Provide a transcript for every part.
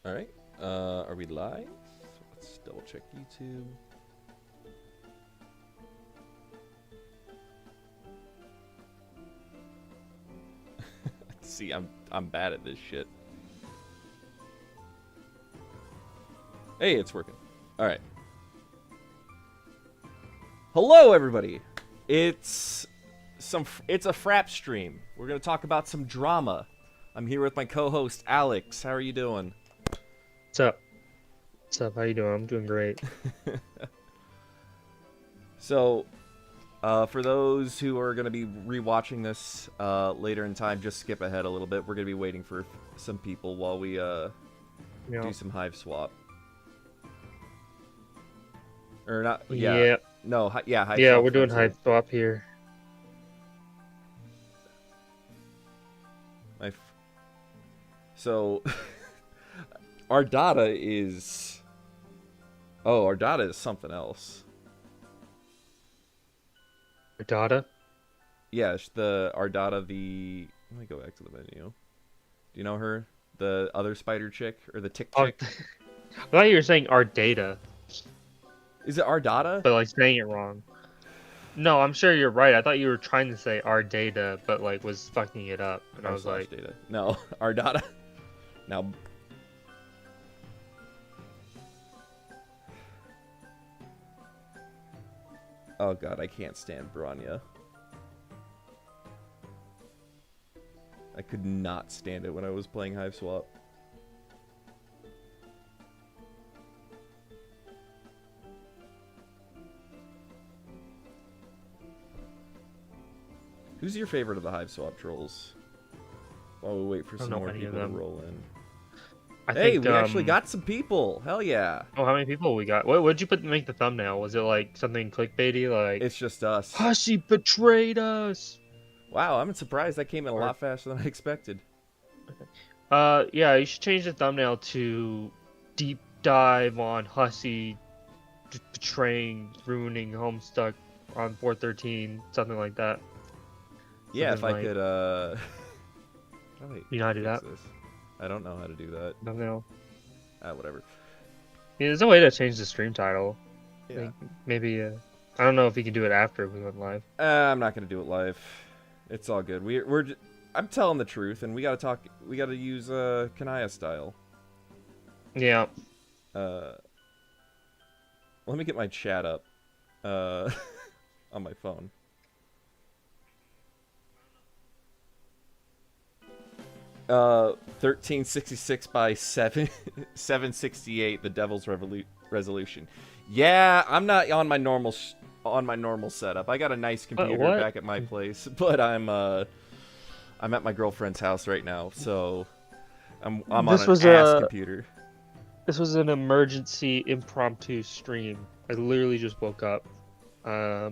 All right. Are we live? Let's double check YouTube. See, I'm bad at this shit. Hey, it's working. All right. Hello, everybody. It's a frap stream. We're gonna talk about some drama. I'm here with my co-host Alex. How are you doing? What's up? What's up? How you doing? I'm doing great. So, for those who are going to be rewatching this later in time, just skip ahead a little bit. We're going to be waiting for some people while we do some hive swap. Or not? Yeah. Yeah. No. Yeah. Hive Yeah, swap we're doing too. hive swap here. So, our data is. Oh, our data is something else. Data? Yeah, our data. Let me go back to the menu. Do you know her? The other spider chick or the tick chick? I thought you were saying our data, Is it our data? but like saying it wrong. No, I'm sure you're right. I thought you were trying to say our data, but like was fucking it up. And I was like, data. No, our data. Now. Oh god, I can't stand Bronya. I could not stand it when I was playing Hive Swap. Who's your favorite of the Hive Swap trolls? While we wait for some more people to roll in. Hey, we actually got some people. Hell yeah. Oh, how many people we got? What'd you put to make the thumbnail? Was it like something clickbaity? Like, it's just us. Hussie betrayed us. Wow, I'm surprised that came in a lot faster than I expected. Yeah, you should change the thumbnail to deep dive on Hussie betraying, ruining Homestuck on 413, something like that. Yeah, if I could, Oh, wait, you know how to do that? This. I don't know how to do that. Thumbnail. Whatever. Yeah, there's a way to change the stream title. Yeah. Like, maybe, I don't know if you can do it after we went live. I'm not gonna do it live. It's all good. I'm telling the truth, and we gotta talk. We gotta use Kanaya style. Yeah. Let me get my chat up. On my phone. 1366 by 768. The Devil's Resolution. Yeah, I'm not on my normal setup. I got a nice computer back at my place, but I'm at my girlfriend's house right now, so I'm on an ass computer. This was an emergency impromptu stream. I literally just woke up. Yeah,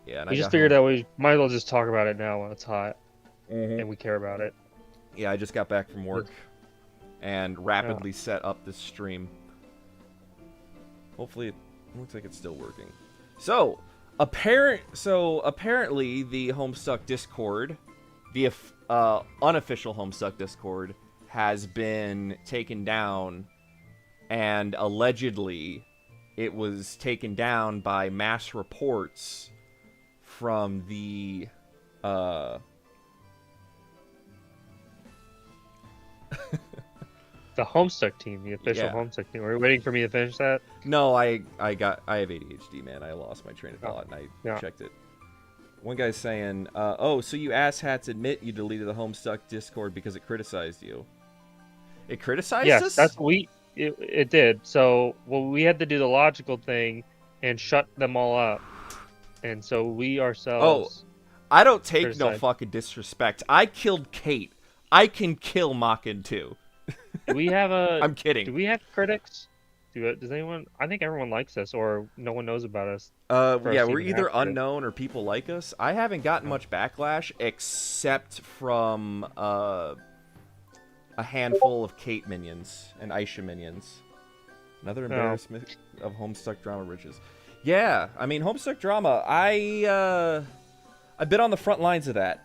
and we just figured that we might as well just talk about it now while it's hot, and we care about it. Yeah, I just got back from work and rapidly set up this stream. Hopefully, it looks like it's still working. So, apparently, the Homestuck Discord, the unofficial Homestuck Discord, has been taken down, and allegedly, it was taken down by mass reports from the the Homestuck team, the official Homestuck team. Were you waiting for me to finish that? No, I have ADHD, man. I lost my train of thought and I checked it. One guy's saying, "Oh, so you asshats admit you deleted the Homestuck Discord because it criticized you." It criticized us? Yes, that's it did. So, we had to do the logical thing and shut them all up, and so we ourselves. Oh, I don't take no fucking disrespect. I killed Kate. I can kill Makin too. Do we have a? I'm kidding. Do we have critics? Does anyone? I think everyone likes us, or no one knows about us. Yeah, we're either unknown or people like us. I haven't gotten much backlash except from a handful of Kate minions and Aisha minions. Another embarrassment of Homestuck drama riches. Yeah, I mean Homestuck drama. I've been on the front lines of that.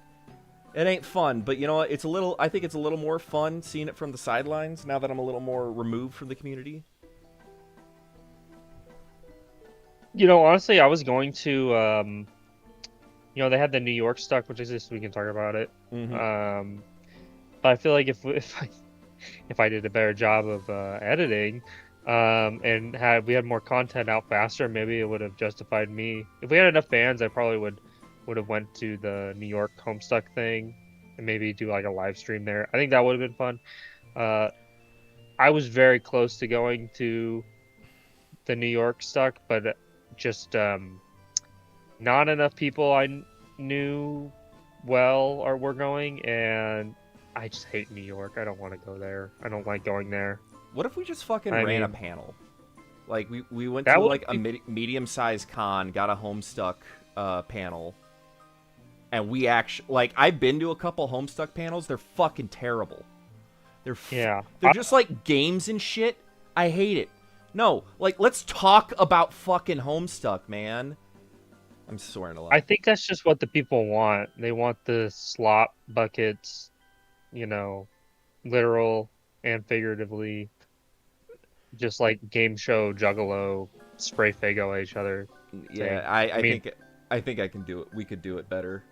It ain't fun, but you know what? It's a little. I think it's a little more fun seeing it from the sidelines now that I'm a little more removed from the community. Honestly, I was going to, they had the New York stuck, which is this. We can talk about it. Mm-hmm. But I feel like if I did a better job of editing, and we had more content out faster, maybe it would have justified me. If we had enough fans, I probably would have went to the New York Homestuck thing and maybe do like a live stream there. I think that would have been fun. Uh, I was very close to going to the New York stuck, but just not enough people I knew well or were going, and I just hate New York. I don't want to go there. I don't like going there. What if we just fucking ran a panel? Like we went That to would like a be- medium-sized con, got a Homestuck panel, and we actually like I've been to a couple Homestuck panels. They're fucking terrible. Yeah. They're just like games and shit. I hate it. No, like let's talk about fucking Homestuck, man. I'm swearing a lot. I think that's just what the people want. They want the slop buckets, literal and figuratively, just like game show juggalo spray fago at each other. Yeah, I think I can do it. We could do it better.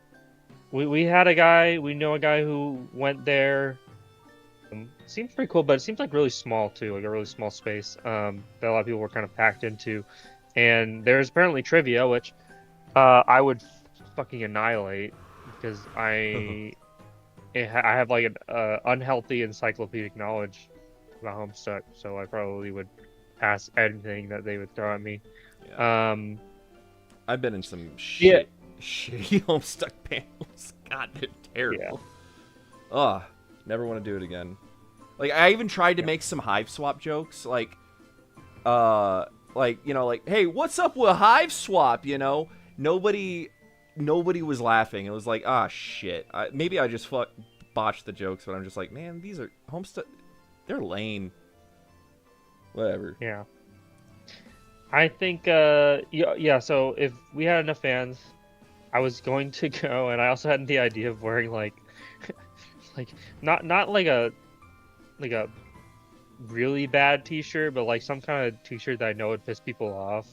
We know a guy who went there. Seems pretty cool, but it seems like really small too, like a really small space that a lot of people were kind of packed into. And there's apparently trivia, which I would fucking annihilate because I have like an unhealthy encyclopedic knowledge about Homestuck, so I probably would pass anything that they would throw at me. Yeah. I've been in some shitty Homestuck panels. God, they're terrible. Yeah. Ugh, never want to do it again. Like I even tried to make some Hive Swap jokes, like, hey, what's up with Hive Swap? Nobody was laughing. It was like, shit. Maybe I just botched the jokes, but I'm just like, man, these are Homestuck. They're lame. Whatever. Yeah. I think, yeah. So if we had enough fans, I was going to go, and I also had the idea of wearing like not like a really bad T-shirt, but like some kind of T-shirt that I know would piss people off.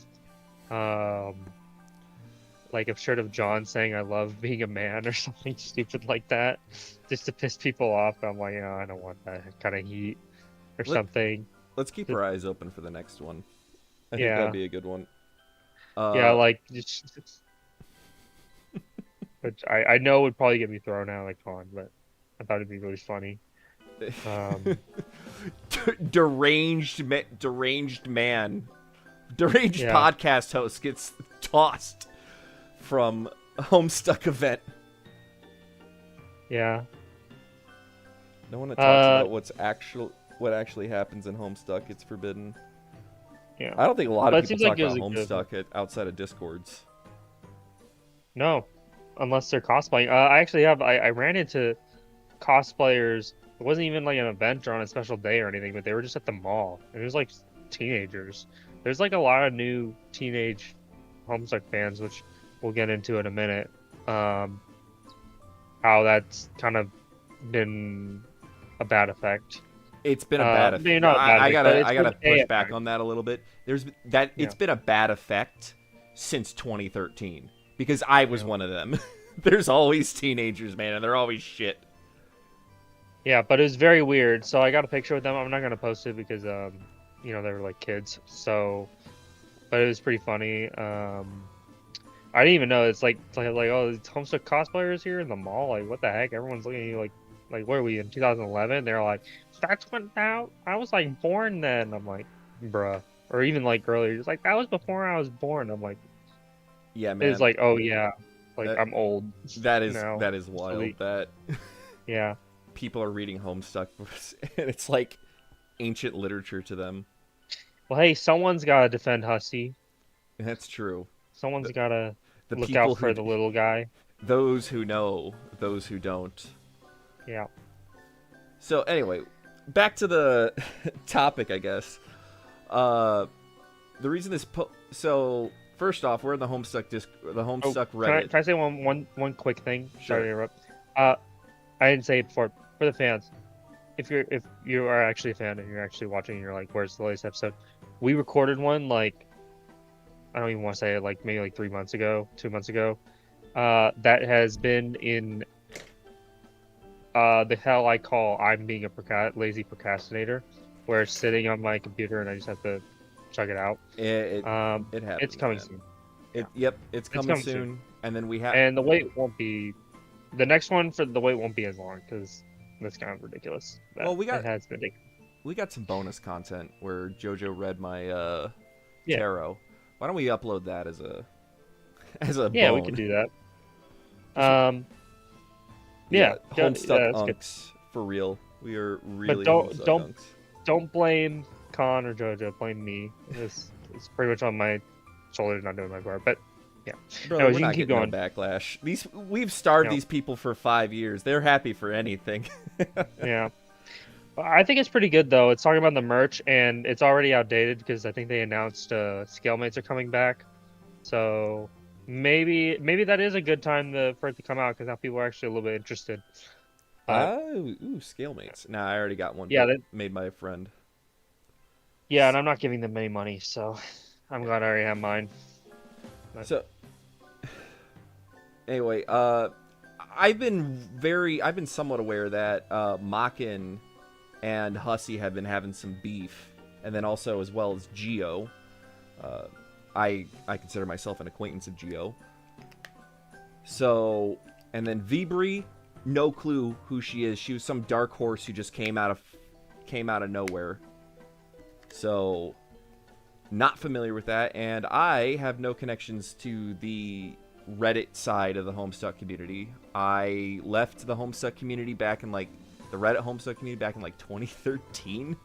Like a shirt of John saying "I love being a man" or something stupid like that, just to piss people off. I'm like, I don't want that kind of heat or something. Let's keep our eyes open for the next one. I think Yeah. that'd be a good one. Yeah, like which I know would probably get me thrown out like con, but I thought it'd be really funny. Deranged podcast host gets tossed from a Homestuck event. Yeah. No one that talks about what actually happens in Homestuck. It's forbidden. Yeah. I don't think a lot of people talk about Homestuck outside of Discords. No, unless they're cosplaying. I actually I ran into cosplayers. It wasn't even like an event or on a special day or anything, but they were just at the mall. And it was like teenagers. There's like a lot of new teenage Homestuck fans, which we'll get into in a minute. How that's kind of been a bad effect. It's been a bad effect. I gotta push back on that a little bit. It's been a bad effect since 2013 because I was one of them. There's always teenagers, man, and they're always shit. Yeah, but it was very weird. So I got a picture with them. I'm not gonna post it because they were like kids. So, but it was pretty funny. I didn't even know it's like oh, there's Homestuck cosplayers here in the mall. Like what the heck? Everyone's looking at you like what are we in 2011? They're like, that's when I was like born then. I'm like, bruh. Or even like earlier, it's like that was before I was born. I'm like, yeah, man. It's like, oh yeah, like I'm old. That is wild. That yeah. People are reading Homestuck, and it's like ancient literature to them. Well, hey, someone's got to defend Hussie. That's true. Someone's got to look out for the little guy. Those who know, those who don't. Yeah. So anyway, back to the topic, I guess. The reason this so first off, we're in the Homestuck Reddit. Can I say one quick thing? Sure. Sorry to interrupt. I didn't say it before for the fans. If you are actually a fan and you're actually watching, and you're like, "Where's the latest episode?" We recorded one like I don't even want to say it, like maybe like 3 months ago, 2 months ago. That has been in the hell I call I'm being a lazy procrastinator, where it's sitting on my computer and I just have to check it out. It Um, it it's happens, coming man. soon. Yeah, Yep, it's it's coming coming soon. soon. And then we have And the wait won't be the next one for the wait won't be as long because that's kind of ridiculous. That well, it has been. we got some bonus content where JoJo read my Yeah, tarot. Why don't we upload that as a yeah, we bone? could do that. Just Yeah, Homestuck that's good. unks for real. We are But really Homestuck unks. don't blame Khan or JoJo. Blame me. It's pretty much on my shoulders not doing my part. But yeah. Brother, Anyways, we're you can not keep getting no going. backlash. We've starved No. these people for 5 years. They're happy for anything. Yeah. I think it's pretty good though. It's talking about the merch and it's already outdated because I think they announced Scalemates are coming back. So maybe that is a good time for it to come out because now people are actually a little bit interested. But Ooh, Scalemates. Nah, I already got one yeah, made by a friend. yeah, and I'm not giving them any money, so I'm glad I already have mine. But, So anyway, I've been somewhat aware that Makin and Hussie have been having some beef, and then also as well as Geo. I consider myself an acquaintance of Geo. So, and then Vibri, no clue who she is. She was some dark horse who just came out of nowhere. So, not familiar with that, and I have no connections to the Reddit side of the Homestuck community. I left the Homestuck community back in the Reddit Homestuck community back in 2013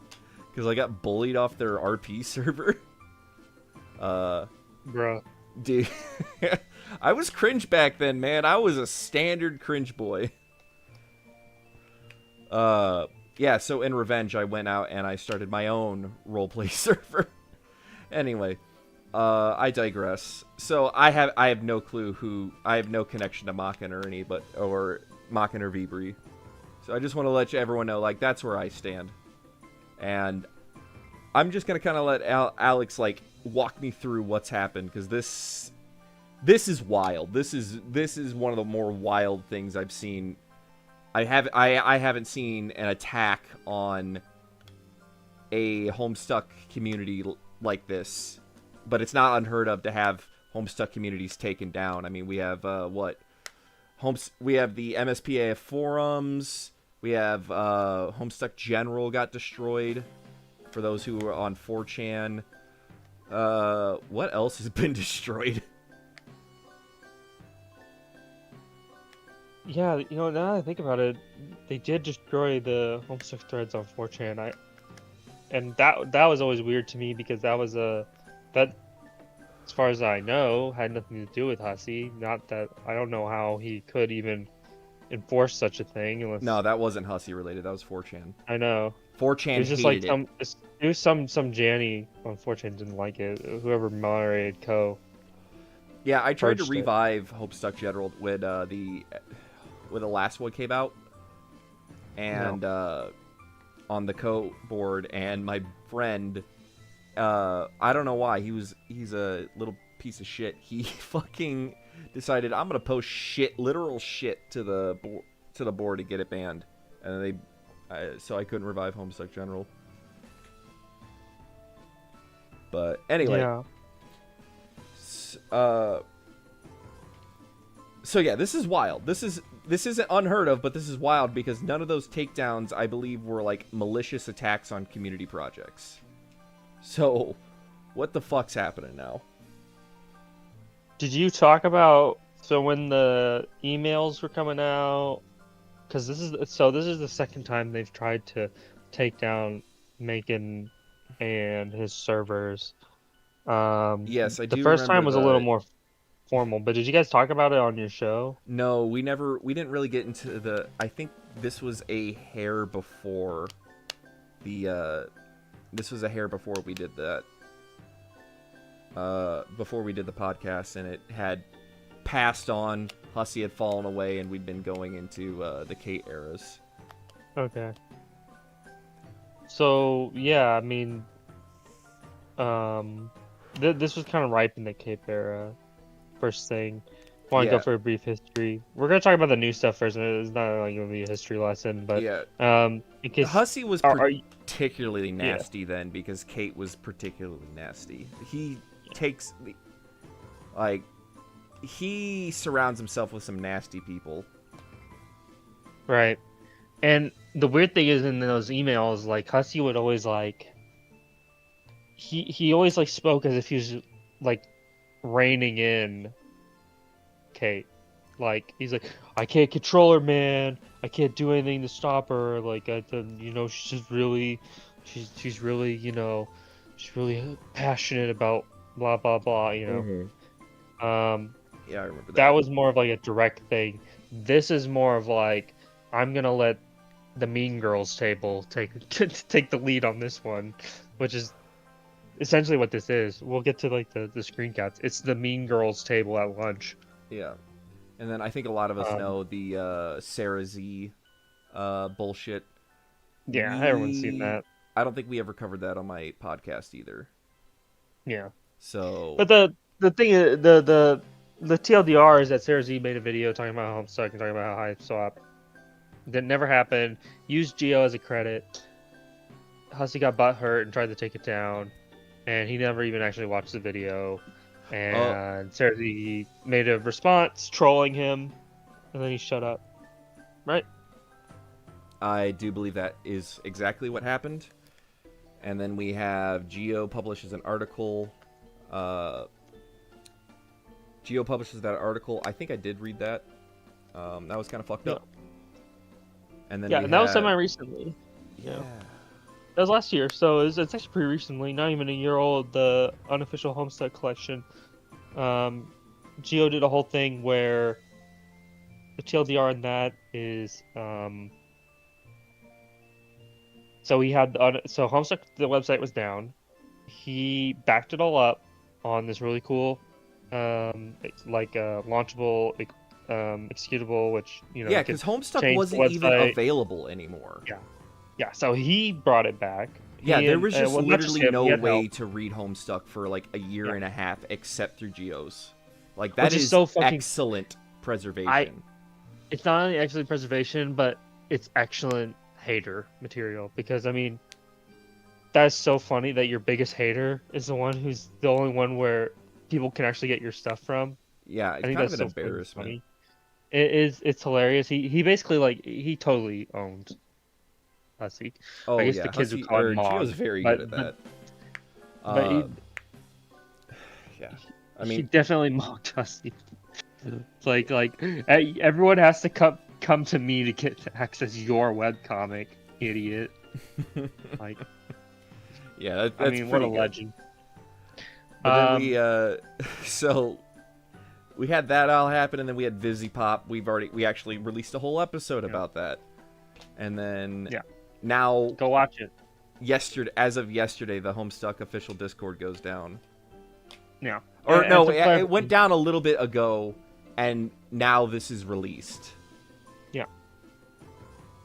because I got bullied off their RP server. bruh. Dude, I was cringe back then, man. I was a standard cringe boy. Yeah, so in revenge, I went out and I started my own roleplay server. Anyway, I digress. So I have no clue I have no connection to Makin or Makin or Vibri. So I just want to let everyone know, that's where I stand. And I'm just gonna kind of let Alex walk me through what's happened because this is wild. This is one of the more wild things I've seen. I haven't seen an attack on a Homestuck community like this, but it's not unheard of to have Homestuck communities taken down. I mean, we have we have the MSPAF forums. We have Homestuck General got destroyed. For those who are on 4chan, what else has been destroyed? Yeah, now that I think about it, they did destroy the Homestuck threads on 4chan. And that was always weird to me because that was that, as far as I know, had nothing to do with Hussie. Not that I don't know how he could even enforce such a thing unless. No, that wasn't Hussie related. That was 4chan. I know. 4chan It was just hated it was some Janny on 4chan didn't like it. Whoever moderated Yeah, I tried to purged it. revive Homestuck General when the last one came out, and on the board, and my friend, I don't know why he's a little piece of shit. He fucking decided I'm gonna post literal shit to the board to get it banned, and so I couldn't revive Homestuck General. But anyway, Yeah. So yeah, this is wild. This isn't unheard of, but this is wild because none of those takedowns, I believe, were malicious attacks on community projects. So, what the fuck's happening now? Did you talk about when the emails were coming out? Because this is the second time they've tried to take down Macon and his servers. Yes, I do. The first time was a little the... more formal, but did you guys talk about it on your show? No, we didn't really get into the. I think this was a hair before the. This was a hair before we did that. Before we did the podcast, and it had passed on Hussie had fallen away, and we'd been going into the Kate eras. Okay. So yeah, I mean, this was kind of ripe in the Cape era. First thing, want to go Yeah. for a brief history. We're gonna talk about the new stuff first. And it's not like gonna be a history lesson, but Yeah. in case Hussie was are you, particularly yeah, nasty then because Kate was particularly nasty. He takes like he surrounds himself with some nasty people. right. And the weird thing is in those emails, like Hussie would always like he always like spoke as if he was like reining in Kate. Like he's like, I can't control her, man. I can't do anything to stop her. Like you know, she's just really, she's really, you know, she's really passionate about blah blah blah. You know, Yeah, I remember that that. was more of like a direct thing. This is more of like, I'm gonna let the Mean Girls table take take the lead on this one, which is essentially what this is. We'll get to like the screen caps. It's the Mean Girls table at lunch. Yeah. And then I think a lot of us Um, know the Sarah Z bullshit. yeah, everyone's seen that. I don't think we ever covered that on my podcast either. Yeah. So But the thing is, the TLDR is that Sarah Z made a video talking about Homestuck and talking about how high swap. That never happened. Used Geo as a credit. Hussie got butthurt and tried to take it down, and he never even actually watched the video. And Sarah Z made a response trolling him, and then he shut up. Right? I do believe that is exactly what happened. And then we have Geo publishes an article. Geo publishes that article. I think I did read that. That was kind of fucked up. And then and that was semi-recently. Yeah. That was last year, so it's actually pretty recently, not even a year old, the unofficial Homestuck collection. Geo did a whole thing where the TLDR in that is, so he had, so Homestuck, the website was down. He backed it all up on this really cool, like launchable, executable, which, you know, Yeah, because Homestuck wasn't even available anymore. Yeah, so he brought it back. Yeah, there was just literally no way help to read Homestuck for like a year and a half except through Geo's. Like, Which that is so fucking excellent preservation. It's not only excellent preservation, but it's excellent hater material. Because, I mean, that's so funny that your biggest hater is the one who's the only one where people can actually get your stuff from. Yeah, it's kind of an embarrassment. Funny. It's hilarious. He basically, like, he totally owned Hussie. Oh, I guess yeah, the kids Hussie, would call him Mog. Geo's very good at that. But yeah, I mean, he definitely mocked Hussie. It's like everyone has to come to me to get to access your webcomic, idiot. Like, yeah, that's I mean, what a good. legend. But then so we had that all happen, and then we had Vizzy Pop. We actually released a whole episode about that, and then now go watch it. As of yesterday, the Homestuck official Discord goes down. Yeah. Or no, it went down a little bit ago, and now this is released. Yeah.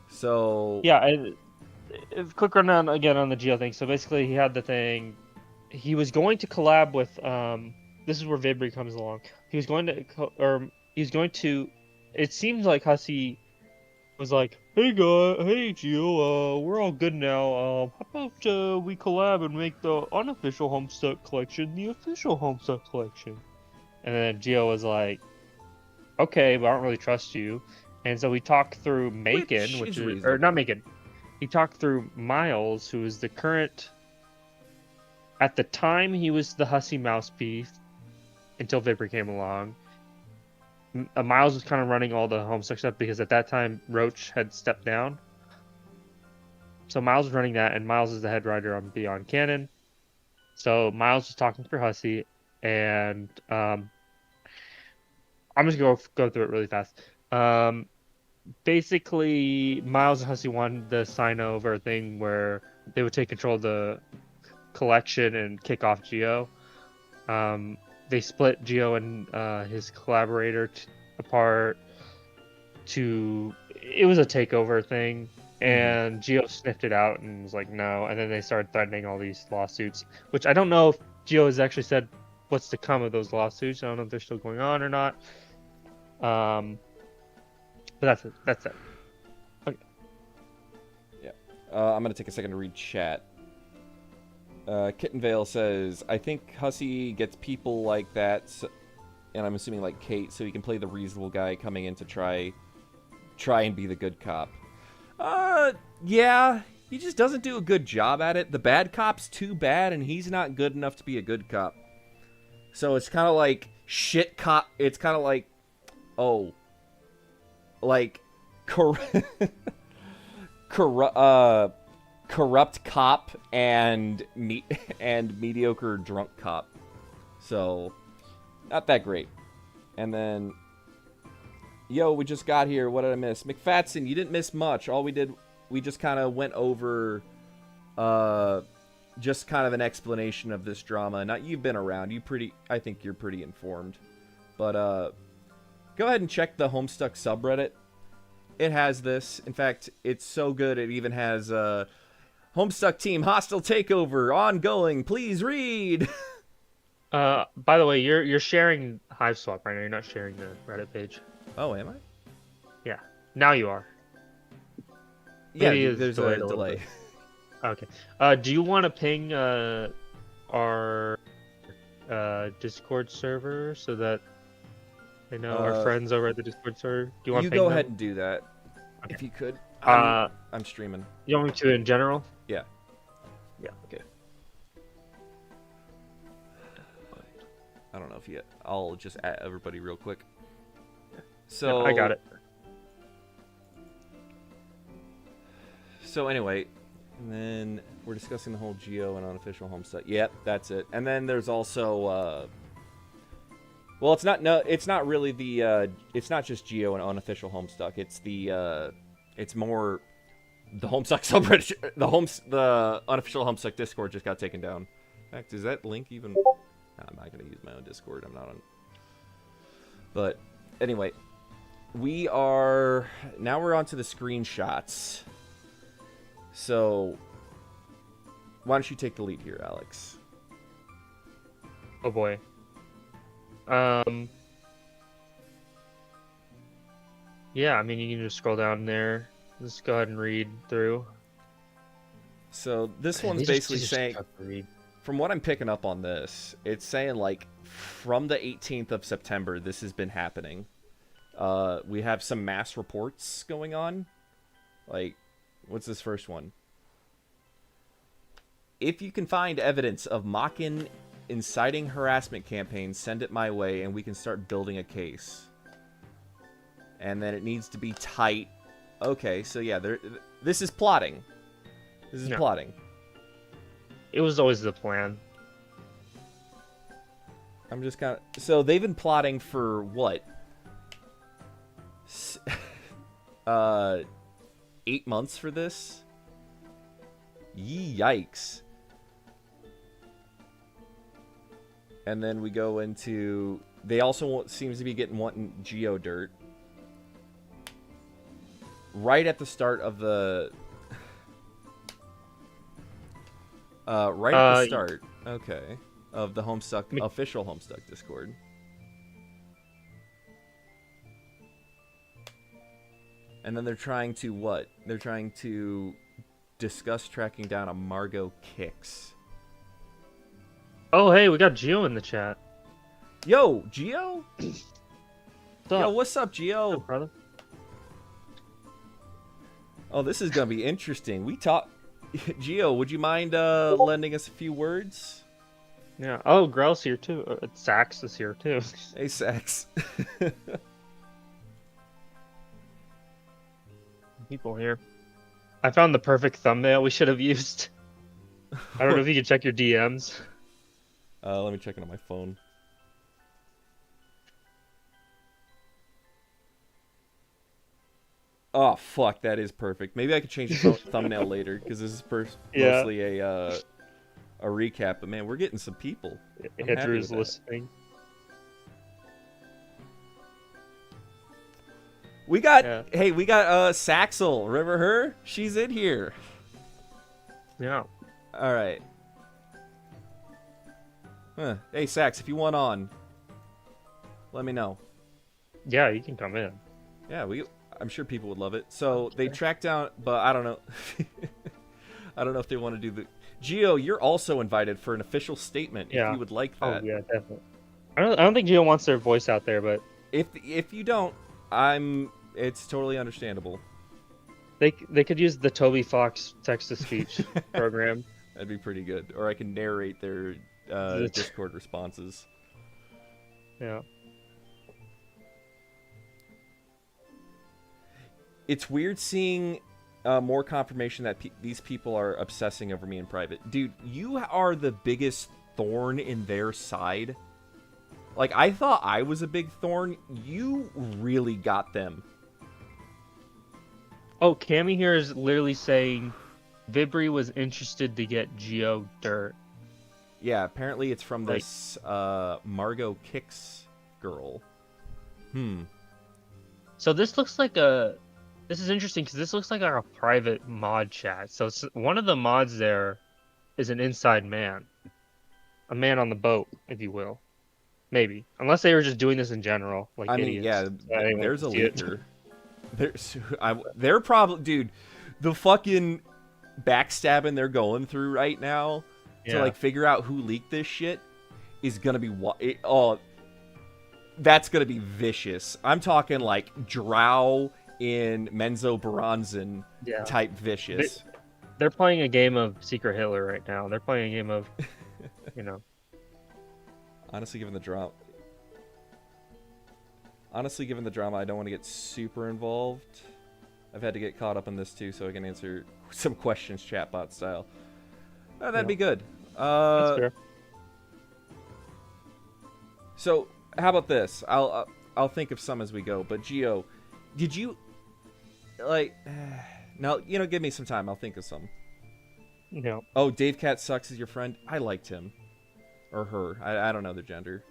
So yeah, quick rundown again on the Geo thing. So basically, he had the thing. He was going to collab with. This is where Vibri comes along. He was going to. It seems like Hussie was like, "Hey Geo, we're all good now. How about we collab and make the unofficial Homestuck collection the official Homestuck collection?" And then Geo was like, "Okay, but I don't really trust you." And so we talked through Macon, which is or not Macon. He talked through Miles, who is the current. At the time, he was the Hussie mouthpiece until Vibri came along. Miles was kind of running all the Homestuck stuff because at that time Roach had stepped down. So Miles was running that, and Miles is the head writer on Beyond Canon. So Miles was talking for Hussie, and I'm just gonna go through it really fast. Basically, Miles and Hussie won the sign-over thing where they would take control of the collection and kick off Geo. They split Geo and his collaborator apart to it was a takeover thing, and Geo sniffed it out and was like no, and then they started threatening all these lawsuits, which I don't know if Geo has actually said what's to come of those lawsuits. I don't know if they're still going on or not. But that's it. That's it. Okay. Yeah. I'm gonna take a second to read chat. Kittenvale says, I think Hussie gets people like that, and I'm assuming like Kate, so he can play the reasonable guy coming in to try and be the good cop. Yeah, he just doesn't do a good job at it. The bad cop's too bad, and he's not good enough to be a good cop. So it's kind of like shit cop. It's kind of like, like corrupt cop and mediocre drunk cop. So not that great. And then, yo, we just got here. What did I miss? McFatson, you didn't miss much. All we did, we just kind of went over just kind of an explanation of this drama. Now, you've been around. I think you're pretty informed. But go ahead and check the Homestuck subreddit. It has this. In fact, it's so good it even has Homestuck team hostile takeover ongoing. Please read. By the way, you're sharing HiveSwap right now. You're not sharing the Reddit page. Oh, am I? Yeah. Now you are. Maybe yeah, there's a delay. Okay. Do you want to ping our Discord server so that they know our friends over at the Discord server? Do you want to ping go them? Ahead and do that, okay. If you could. I'm streaming. You want me to in general? Yeah. Yeah. Okay. I don't know if I'll just add everybody real quick. So yeah, I got it. So anyway, and then we're discussing the whole Geo and unofficial Homestuck. Yep, that's it. And then there's also well, it's not really the it's not just Geo and unofficial Homestuck. It's the it's more the Homestuck subreddit. The unofficial Homestuck Discord just got taken down. In fact, is that link even? No, I'm not gonna use my own Discord. I'm not on. But anyway, we're on to the screenshots. So, why don't you take the lead here, Alex? Oh boy. Yeah, I mean, you can just scroll down there. Just go ahead and read through. So, this one's basically saying, from what I'm picking up on this, it's saying, like, from the 18th of September, this has been happening. We have some mass reports going on. Like, what's this first one? If you can find evidence of mocking, inciting harassment campaigns, send it my way and we can start building a case. And then it needs to be tight. Okay, so yeah, this is plotting. This is plotting. It was always the plan. I'm just kind of... So they've been plotting for what? 8 months for this? Yikes. And then we go into... They also seems to be wanting Geo dirt. Right at the start of the... right at the start. Okay. Of the Homestuck, official Homestuck Discord. And then they're trying to what? They're trying to discuss tracking down a Margot Kicks. Oh, hey, we got Geo in the chat. Yo, Geo? What's up? Yo, what's up, Geo? What's up, brother? Oh, this is going to be interesting. Geo, would you mind lending us a few words? Yeah. Oh, Grell's here, too. Sax is here, too. Hey, Sax. People here. I found the perfect thumbnail we should have used. I don't know if you can check your DMs. Let me check it on my phone. Oh, fuck, that is perfect. Maybe I could change the thumbnail later, because this is mostly a recap. But man, we're getting some people. Andrew's listening. We got Yeah. hey, we got Saxel. Remember her? She's in here. Yeah. All right. Huh. Hey, Sax, if you want on, let me know. Yeah, you can come in. Yeah, I'm sure people would love it. So they tracked down, but I don't know. I don't know if they want to do the. Gio, you're also invited for an official statement if you would like that. Oh yeah, definitely. I don't think Gio wants their voice out there, but If you don't, it's totally understandable. they could use the Toby Fox text to speech program. That'd be pretty good. Or I can narrate their Discord responses. Yeah. It's weird seeing more confirmation that these people are obsessing over me in private. Dude, you are the biggest thorn in their side. Like, I thought I was a big thorn. You really got them. Oh, Cammy here is literally saying Vibri was interested to get Geo dirt. Yeah, apparently it's from this Margot Kicks girl. So this looks like a... This is interesting because this looks like a private mod chat. So one of the mods there is an inside man. A man on the boat, if you will. Maybe. Unless they were just doing this in general. Like I mean, idiots. yeah, there's a leaker. They're probably... Dude, the fucking backstabbing they're going through right now to, like, figure out who leaked this shit is gonna be... that's gonna be vicious. I'm talking, like, Drow in Menzo Bronzen type vicious. They're playing a game of Secret Hitler right now. They're playing a game of, you know. Honestly, given the drama, I don't want to get super involved. I've had to get caught up in this too, so I can answer some questions chatbot style. That'd be good. That's fair. So, how about this? I'll think of some as we go. But Gio, did you like? No, give me some time. I'll think of some. No. Oh, Dave Cat Sucks is your friend. I liked him, or her. I don't know their gender.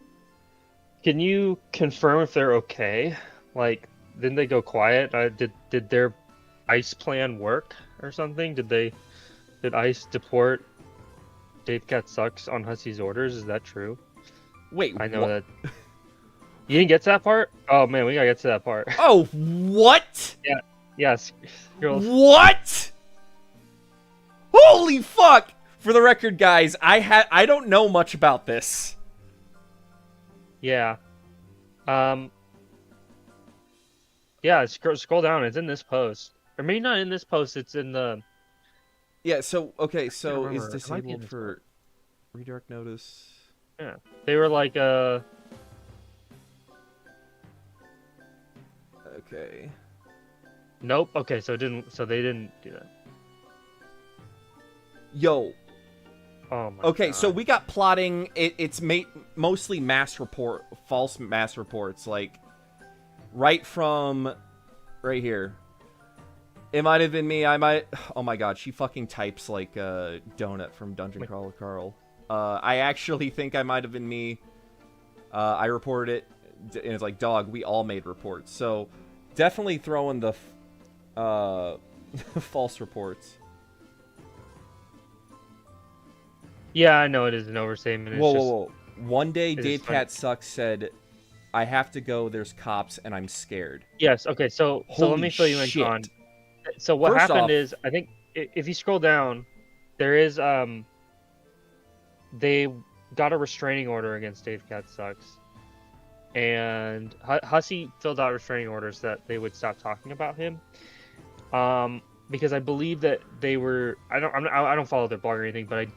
Can you confirm if they're okay? Like, didn't they go quiet? Did their ICE plan work or something? Did ICE deport Dave Cat Sucks on Hussie's orders? Is that true? Wait, I know that. You didn't get to that part? Oh man, we gotta get to that part. Oh, what? Yeah. Yes. Girls. What? Holy fuck! For the record, guys, I don't know much about this. Yeah. Yeah, scroll down. It's in this post. Or maybe not in this post, it's in the... Yeah, so, okay, so is disabled for redirect notice. Yeah. They were like, Okay. Nope. Okay, so they didn't do that. Yo. Oh my Okay, God. so we got plotting. It's mostly false mass reports, like right from right here. It might have been me. Oh my God, she fucking types like Donut from Dungeon Crawler Carl. I actually think I might have been me. I reported it, and it's like, dog, we all made reports. So definitely throwing the false reports. Yeah, I know it is an overstatement. Whoa. One day, Dave Cat Sucks said, I have to go, there's cops, and I'm scared. Yes, okay, so let me fill you in, John. So what happened is, I think, if you scroll down, there is, they got a restraining order against Dave Cat Sucks. And Hussie filled out restraining orders that they would stop talking about him. Because I believe that they were... I don't follow their blog or anything, but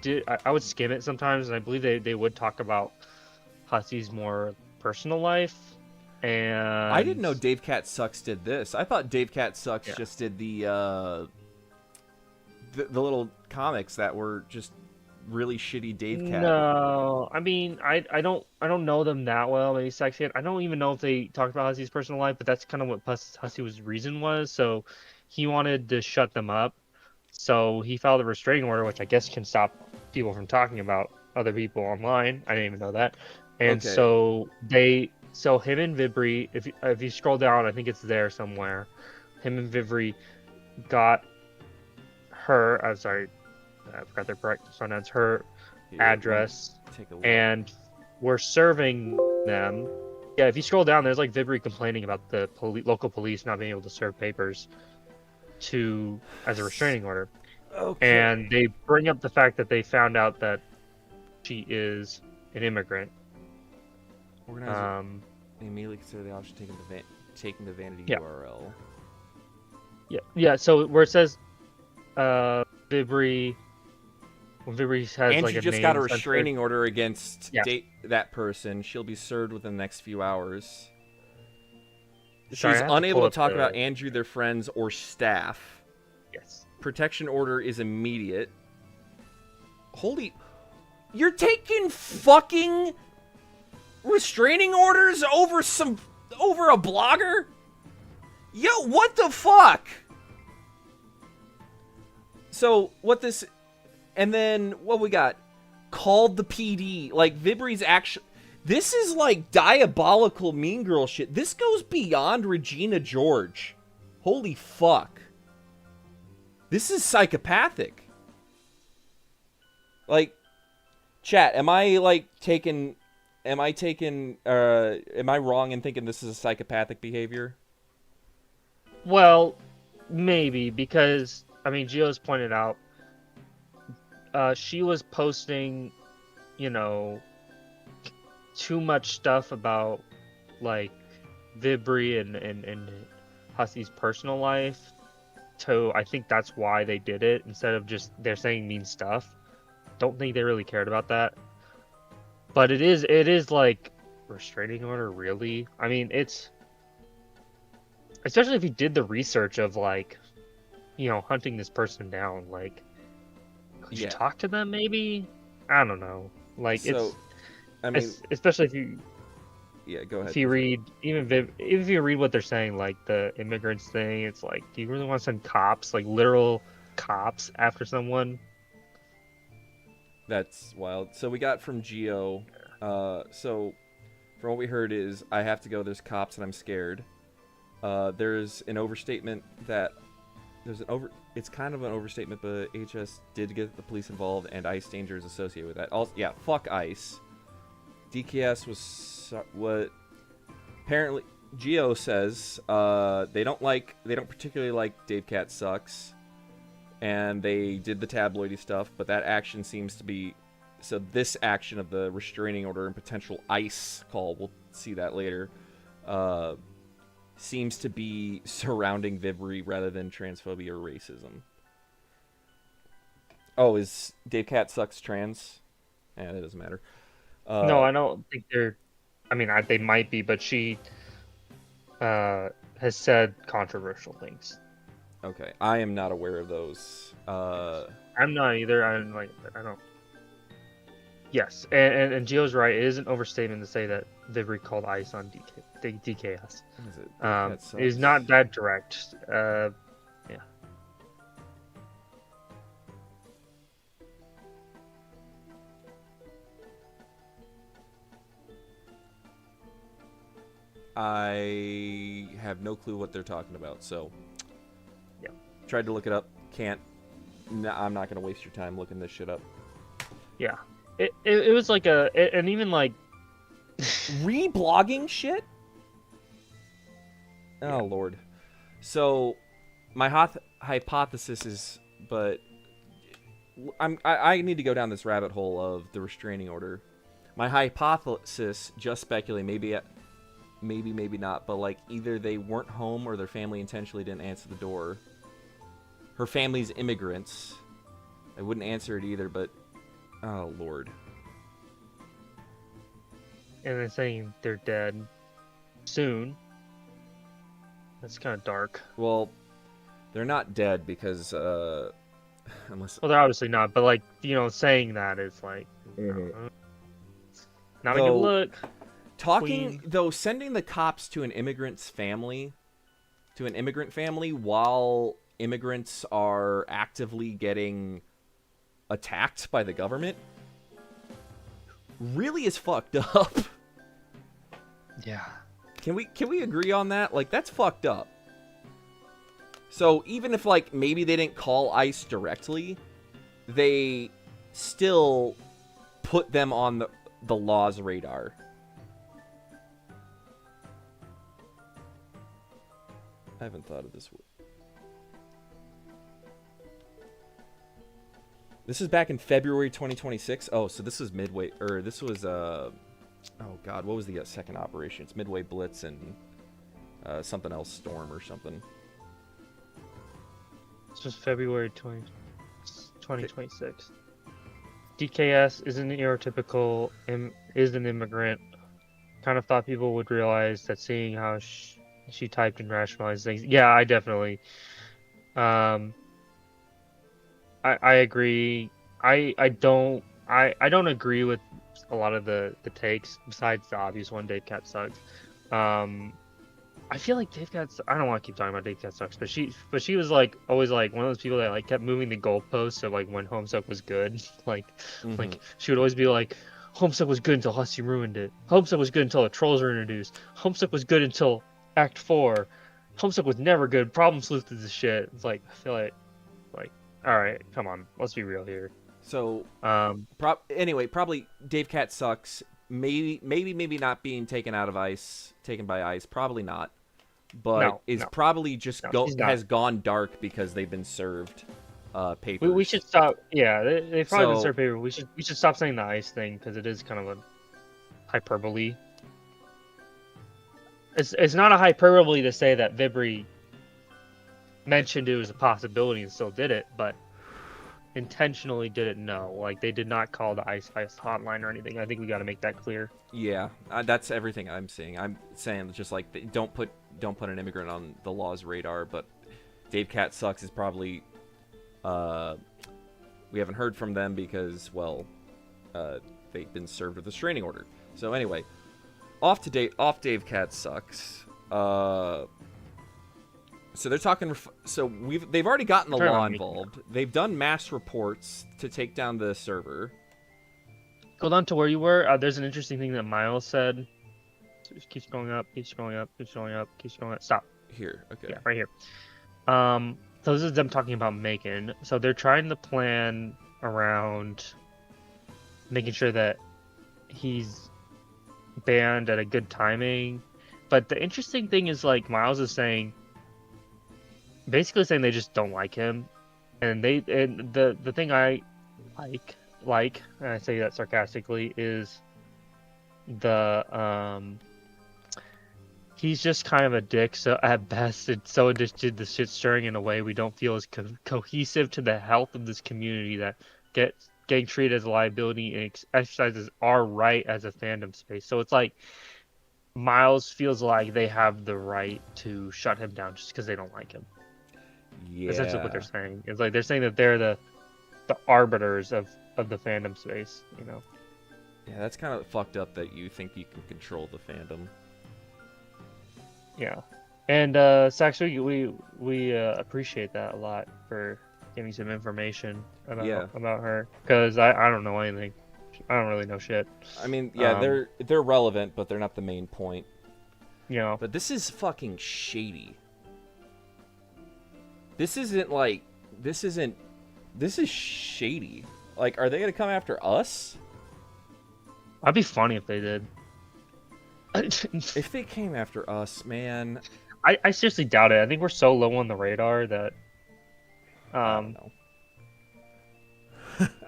I would skim it sometimes, and I believe they would talk about Hussie's more personal life. And I didn't know Dave Cat Sucks did this. I thought Dave Cat Sucks just did the little comics that were just really shitty Dave Cat. No, I mean I don't know them that well. Maybe Section. I don't even know if they talked about Hussie's personal life, but that's kind of what Hussie's reason was. So he wanted to shut them up. So he filed a restraining order, which I guess can stop people from talking about other people online. I didn't even know that. And so So him and Vibri, if you scroll down, I think it's there somewhere. Him and Vibri got her. I'm sorry, I forgot their correct pronouns. Her address, take a look. and we're serving them. Yeah, if you scroll down, there's like Vibri complaining about the local police not being able to serve papers as a restraining order. Okay. And they bring up the fact that they found out that she is an immigrant. Organizer. They immediately consider the option taking the vanity URL. Yeah. So where it says, Vibri, when Vibri has and like she a just name got a restraining order against that person. She'll be served within the next few hours. She's unable to talk about Andrew, their friends, or staff. Yes. Protection order is immediate. You're taking fucking restraining orders over a blogger? Yo, what the fuck? So, and then what we got? Called the PD. Like, Vibri's actually... This is like diabolical Mean Girl shit. This goes beyond Regina George. Holy fuck. This is psychopathic. Like, chat, am I wrong in thinking this is a psychopathic behavior? Well, maybe, because, I mean, Gio's pointed out, she was posting, too much stuff about, like, Vibri and Hussie's personal life. So I think that's why they did it, instead of just they're saying mean stuff. Don't think they really cared about that. But it is like, restraining order, really? I mean, it's... Especially if you did the research of, like, hunting this person down, like, could you talk to them, maybe? I don't know. Like, especially if you... Yeah, go ahead. If you read, if you read what they're saying, like, the immigrants thing, it's like, do you really want to send cops, like, literal cops after someone? That's wild. So we got from Gio, so from what we heard is, I have to go, there's cops and I'm scared. There's an overstatement that it's kind of an overstatement, but HS did get the police involved and ICE danger is associated with that. Also, yeah, fuck ICE. DKS was what apparently Gio says they don't particularly like Dave Cat Sucks, and they did the tabloidy stuff, but that action seems to be this action of the restraining order and potential ICE call, we'll see that later, seems to be surrounding Vibri rather than transphobia or racism. Oh, is Dave Cat Sucks trans? Yeah, that doesn't matter. No, I don't think they're... I mean, they might be, but she has said controversial things. Okay, I am not aware of those. I'm not either. I don't... Yes, and Gio's right. It is an overstatement to say that Vibri called ICE on DKS. Is it? It is not that direct. Yeah. I have no clue what they're talking about, so yeah. Tried to look it up, can't. No, I'm not gonna waste your time looking this shit up. Yeah, it was like and even like reblogging shit. Oh Lord. So my hypothesis is, but I need to go down this rabbit hole of the restraining order. My hypothesis, just speculate, maybe not, but like either they weren't home or their family intentionally didn't answer the door. Her family's immigrants. I wouldn't answer it either, but oh Lord. And they're saying they're dead soon. That's kind of dark. Well, they're not dead because unless... Well, they're obviously not, but like, saying that is like not a good look. Sending the cops to an immigrant family while immigrants are actively getting attacked by the government really is fucked up. Yeah. Can we agree on that? Like, that's fucked up. So even if, like, maybe they didn't call ICE directly, they still put them on the law's radar. I haven't thought of this word. This is back in February 2026. Oh, so this was Midway, or this was, oh god, what was the second operation? It's Midway Blitz and something else, Storm or something. This was February 2026. DKS is an neurotypical, is an immigrant. Kind of thought people would realize that seeing how she typed and rationalized things. Yeah, I definitely. I agree. I don't agree with a lot of the takes besides the obvious one. Dave Cat sucks. I feel like Dave Cat. I don't want to keep talking about Dave Cat sucks, but she was like always like one of those people that like kept moving the goalposts of like when Homestuck was good. like she would always be like, Homestuck was good until Hussie ruined it. Homestuck was good until the trolls were introduced. Homestuck was good until Act 4. Homestuck was never good. Problem Sleuth is the shit. It's like I feel like all right, come on, let's be real here. So anyway, probably Dave Cat sucks. Maybe not being taken by ICE. Probably not. But probably just has gone dark because they've been served papers. We should stop. Yeah, they've probably been served papers. We should stop saying the ICE thing because it is kind of a hyperbole. It's not a hyperbole to say that Vibri mentioned it was a possibility and still did it, but intentionally didn't know. Like, they did not call the ICE hotline or anything. I think we got to make that clear. Yeah, that's everything I'm saying. I'm saying just like don't put an immigrant on the law's radar. But Dave Cat sucks is probably we haven't heard from them because they've been served with a restraining order. So anyway, off Dave Cat sucks. So they're talking. So they've already gotten the law involved. They've done mass reports to take down the server. Hold on to where you were. There's an interesting thing that Miles said. It keeps going up. Keeps going up. Keeps going up. Keeps going up. Stop. Here. Okay. Yeah, right here. So this is them talking about Macon. So they're trying to plan around making sure that he's banned at a good timing. But the interesting thing is, like, Miles is basically saying they just don't like him, and the thing I like, and I say that sarcastically, is he's just kind of a dick. So at best, it's so addicted to shit stirring in a way we don't feel as cohesive to the health of this community that getting treated as a liability and exercises our right as a fandom space. So it's like Miles feels like they have the right to shut him down just because they don't like him. Yeah. Essentially what they're saying. It's like they're saying that they're the arbiters of the fandom space, you know? Yeah, that's kind of fucked up that you think you can control the fandom. Yeah. And Sax, we appreciate that a lot for giving some information about her, because I don't know anything. I don't really know shit. I mean, yeah, they're relevant, but they're not the main point. You know. But this is fucking shady. This is shady. Like, are they gonna come after us? That'd be funny if they did. If they came after us, man. I seriously doubt it. I think we're so low on the radar that I don't know.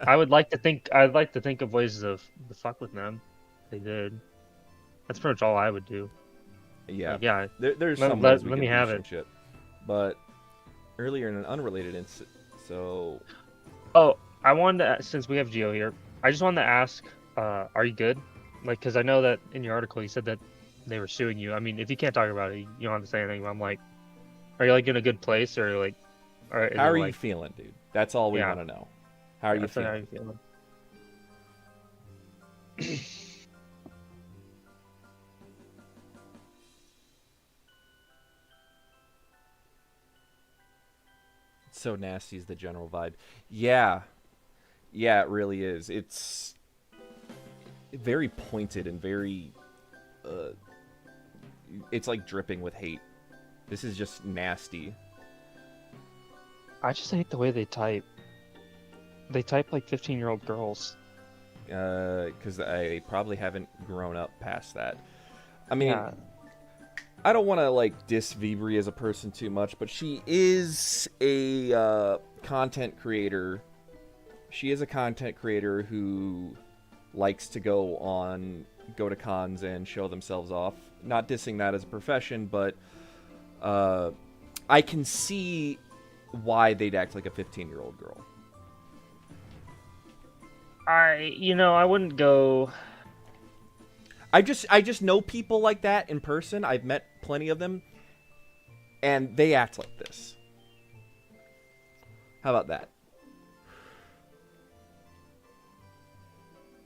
I'd like to think of ways to fuck with them. If they did. That's pretty much all I would do. Yeah. Like, yeah. There's some ways we let can me do have some it. shit. But earlier in an unrelated incident, so. Oh, I wanted to, since we have Gio here, I just wanted to ask, are you good? Like, because I know that in your article you said that they were suing you. I mean, if you can't talk about it, you don't have to say anything. But I'm like, are you like in a good place, or like, how are you feeling, dude? That's all we want to know. How are you feeling? How are you feeling? So nasty is the general vibe. Yeah, it really is. It's very pointed and very it's like dripping with hate. This is just nasty. I just hate the way they type. They type like 15-year-old girls. Because I probably haven't grown up past that. I mean, Yeah. I don't want to like diss Vibri as a person too much, but she is a content creator. She is a content creator who likes to go to cons and show themselves off. Not dissing that as a profession, but I can see why they'd act like a 15-year-old girl. I wouldn't go. I just know people like that in person. I've met plenty of them, and they act like this. How about that?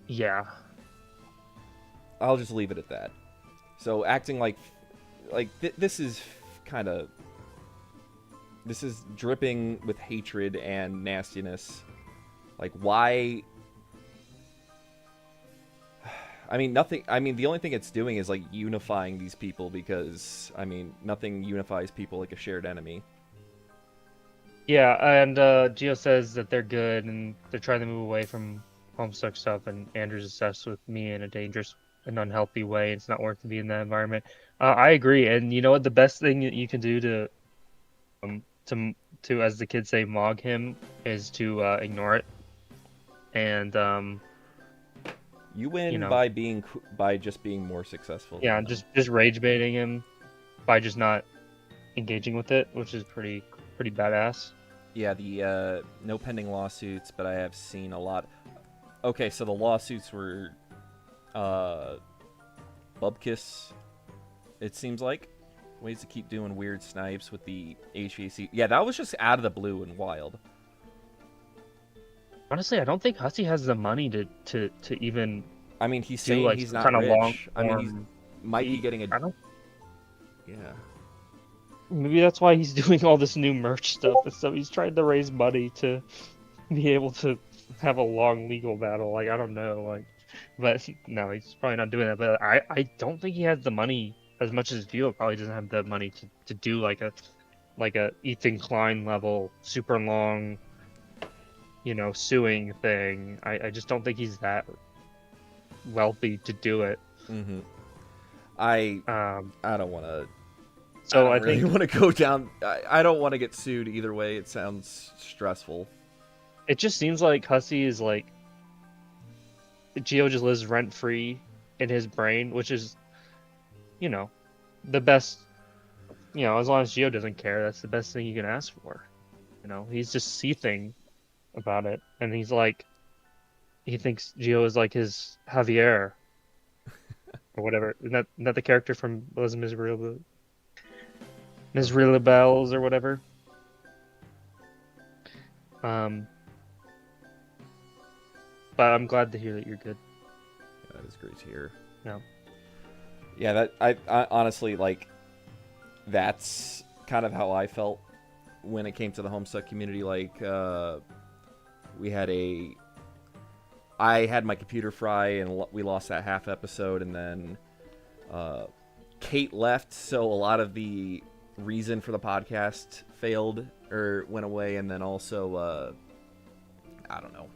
Yeah. I'll just leave it at that. So acting like this is dripping with hatred and nastiness. Like, why? I mean, nothing. I mean, the only thing it's doing is like unifying these people, because I mean, nothing unifies people like a shared enemy. Yeah, and Gio says that they're good and they're trying to move away from Homestuck stuff, and Andrew's obsessed with me in a dangerous and unhealthy way. It's not worth to be in that environment. I agree, and you know what? The best thing that you can do to as the kids say, mog him, is to ignore it. And You win by just being more successful. yeah, just rage baiting him by just not engaging with it, which is pretty badass. Yeah, the no pending lawsuits, but I have seen a lot. Okay, so the lawsuits were Bubkiss, it seems like. Ways to keep doing weird snipes with the HVAC. Yeah, that was just out of the blue and wild. Honestly, I don't think Hussie has the money to even. I mean, he's saying like he's not kind of rich. long. I mean, he might be getting a. I don't. Yeah. Maybe that's why he's doing all this new merch stuff and stuff. He's trying to raise money to be able to have a long legal battle. Like, I don't know, like, but no, he's probably not doing that. But I don't think he has the money as much as Gio probably doesn't have the money to do like a Ethan Klein level super long, suing thing. I just don't think he's that wealthy to do it. Mm-hmm. I don't want to. So I really want to go down. I don't want to get sued either way. It sounds stressful. It just seems like Hussie is like Gio just lives rent free in his brain, which is, the best. As long as Gio doesn't care, that's the best thing you can ask for. He's just seething about it, and he's like, he thinks Gio is like his Javier or whatever. Isn't that the character from Les Miserables? Miserables or whatever. But I'm glad to hear that you're good. Yeah, that is great to hear. Yeah. Yeah, that I honestly like. That's kind of how I felt when it came to the Homestuck community. Like, I had my computer fry, and we lost that half episode, and then Kate left, so a lot of the reason for the podcast failed or went away, and then also I don't know.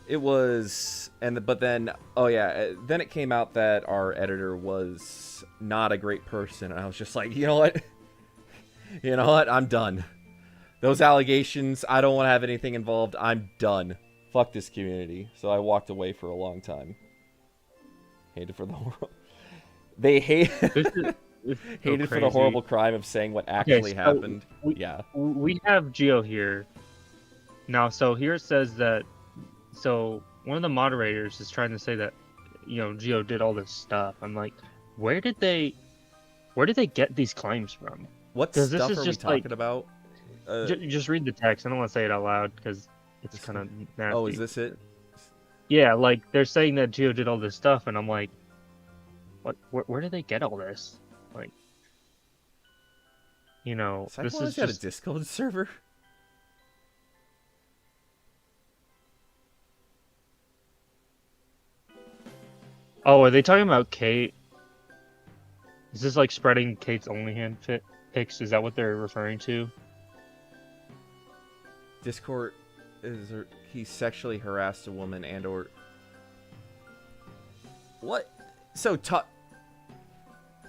It was, but then then it came out that our editor was not a great person, and I was just like, you know what, I'm done. Those allegations, I don't want to have anything involved. I'm done. Fuck this community. So I walked away for a long time. Hated for the horrible. They hated for the horrible crime of saying what actually happened. We have Gio here now. So here it says that. So one of the moderators is trying to say that, Gio did all this stuff. I'm like, where did they get these claims from? What stuff are we talking about? Just read the text. I don't want to say it out loud because it's kind of nasty. Oh, is this it? Yeah, like they're saying that Gio did all this stuff, and I'm like, what? Where did they get all this? Like, this is just a Discord server. Oh, are they talking about Kate? Is this like spreading Kate's OnlyHand pics? Is that what they're referring to? Discord he sexually harassed a woman and or what? So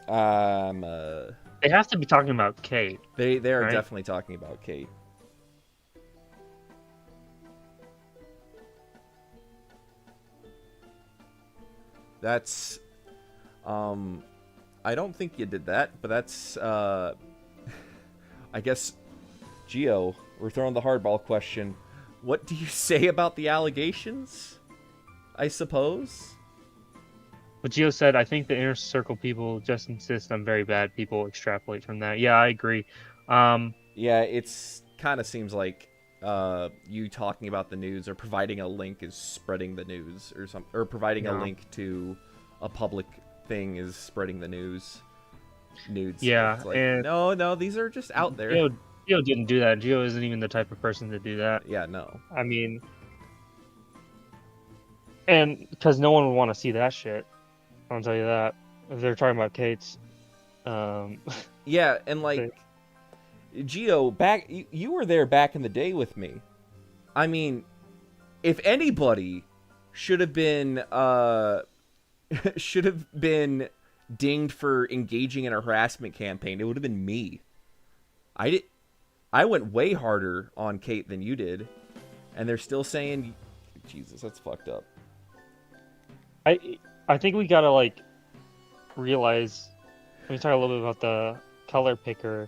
They have to be talking about Kate. they are right? definitely talking about Kate. That's I don't think you did that, but that's I guess Geo, we're throwing the hardball question. What do you say about the allegations? I suppose. But Gio said, I think the inner circle people just insist on very bad people extrapolate from that. Yeah, I agree. Yeah, it's kind of seems like you talking about the news or providing a link is spreading the news or something, or providing a link to a public thing is spreading the news. Nudes. Yeah, It's like, and no, these are just out there. Gio didn't do that. Gio isn't even the type of person to do that. Yeah, no. I mean, and because no one would want to see that shit. I'll tell you that. If they're talking about Kate's. Yeah, and like, Gio, you were there back in the day with me. I mean, if anybody should have been dinged for engaging in a harassment campaign, it would have been me. I went way harder on Kate than you did, and they're still saying, Jesus, that's fucked up. I think we gotta like realize. Let me talk a little bit about the color picker.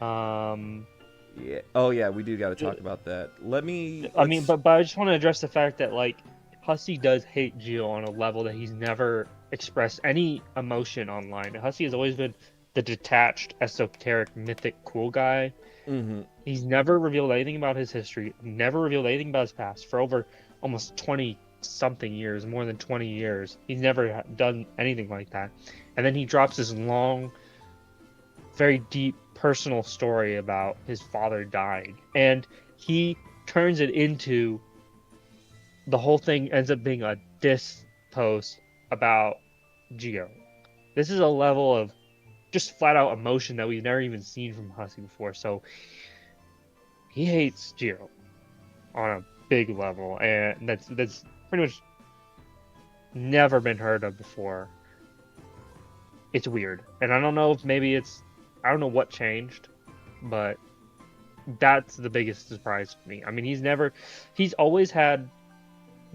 Yeah. Oh yeah, we do got to talk about that. I mean, but I just want to address the fact that like Hussie does hate Gio on a level that he's never expressed any emotion online. Hussie has always been the detached, esoteric, mythic, cool guy. Mm-hmm. He's never revealed anything about his history, never revealed anything about his past for over almost 20-something years, more than 20 years. He's never done anything like that. And then he drops this long, very deep personal story about his father dying. And he turns it into, the whole thing ends up being a diss post about Gio. This is a level of just flat out emotion that we've never even seen from Hussie before. So he hates Gio on a big level, and that's pretty much never been heard of before. It's weird, and I don't know if maybe I don't know what changed, but that's the biggest surprise for me. I mean, he's always had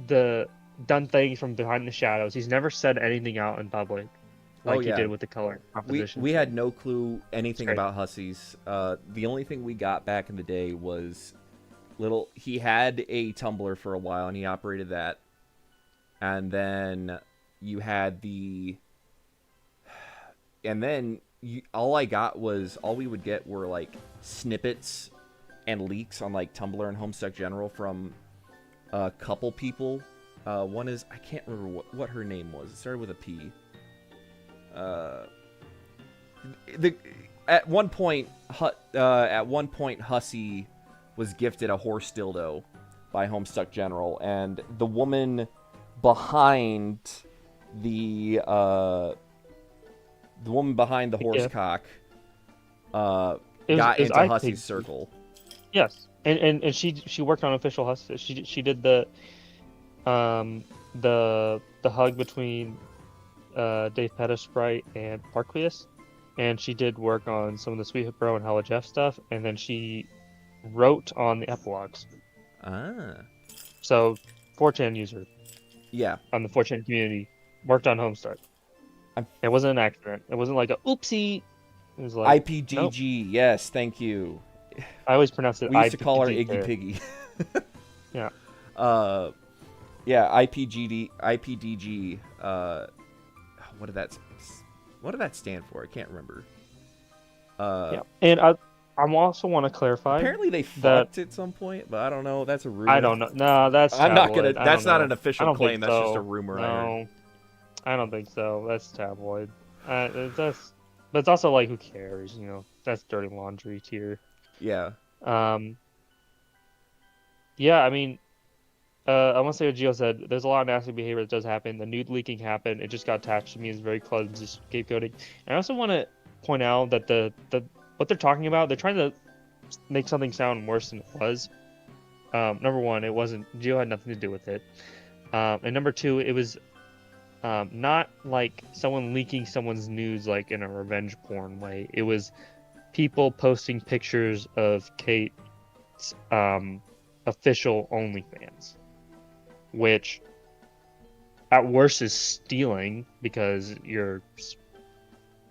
done things from behind the shadows. He's never said anything out in public like he did with the color composition. We had no clue anything about Hussies. The only thing we got back in the day was he had a Tumblr for a while and he operated that. And then all we would get were like snippets and leaks on like Tumblr and Homestuck General from a couple people. One is, I can't remember what her name was. It started with a P. At one point Hussie was gifted a horse dildo by Homestuck General, and the woman behind the horse cock got into Hussie's circle. Yes, and she worked on official Hussie. She did the hug between Dave Pettisprite and Parquius, and she did work on some of the Sweet Bro and Hella Jeff stuff, and then she wrote on the epilogues. So 4chan user, on the 4chan community, worked on Homestuck. It wasn't an accident. It wasn't like a oopsie. It was like IPGG. Nope. Yes, thank you. I always pronounce it. We used to call her Iggy Piggy. Yeah. IPDG. What did that stand for? I can't remember. Yeah, and I also want to clarify. Apparently they fucked at some point, but I don't know. That's a rumor. I don't know. No, that's. I'm not gonna. That's not an official claim. That's just a rumor. No, I don't think so. That's tabloid. But it's also like, who cares? You know, that's dirty laundry tier. Yeah. Yeah, I mean, I want to say what Gio said. There's a lot of nasty behavior that does happen. The nude leaking happened. It just got attached to me is very clumsy scapegoating. And I also want to point out that the what they're talking about, they're trying to make something sound worse than it was. Number one, it wasn't. Gio had nothing to do with it. And number two, it was not like someone leaking someone's news like in a revenge porn way. It was people posting pictures of Kate's official OnlyFans, which at worst is stealing because you're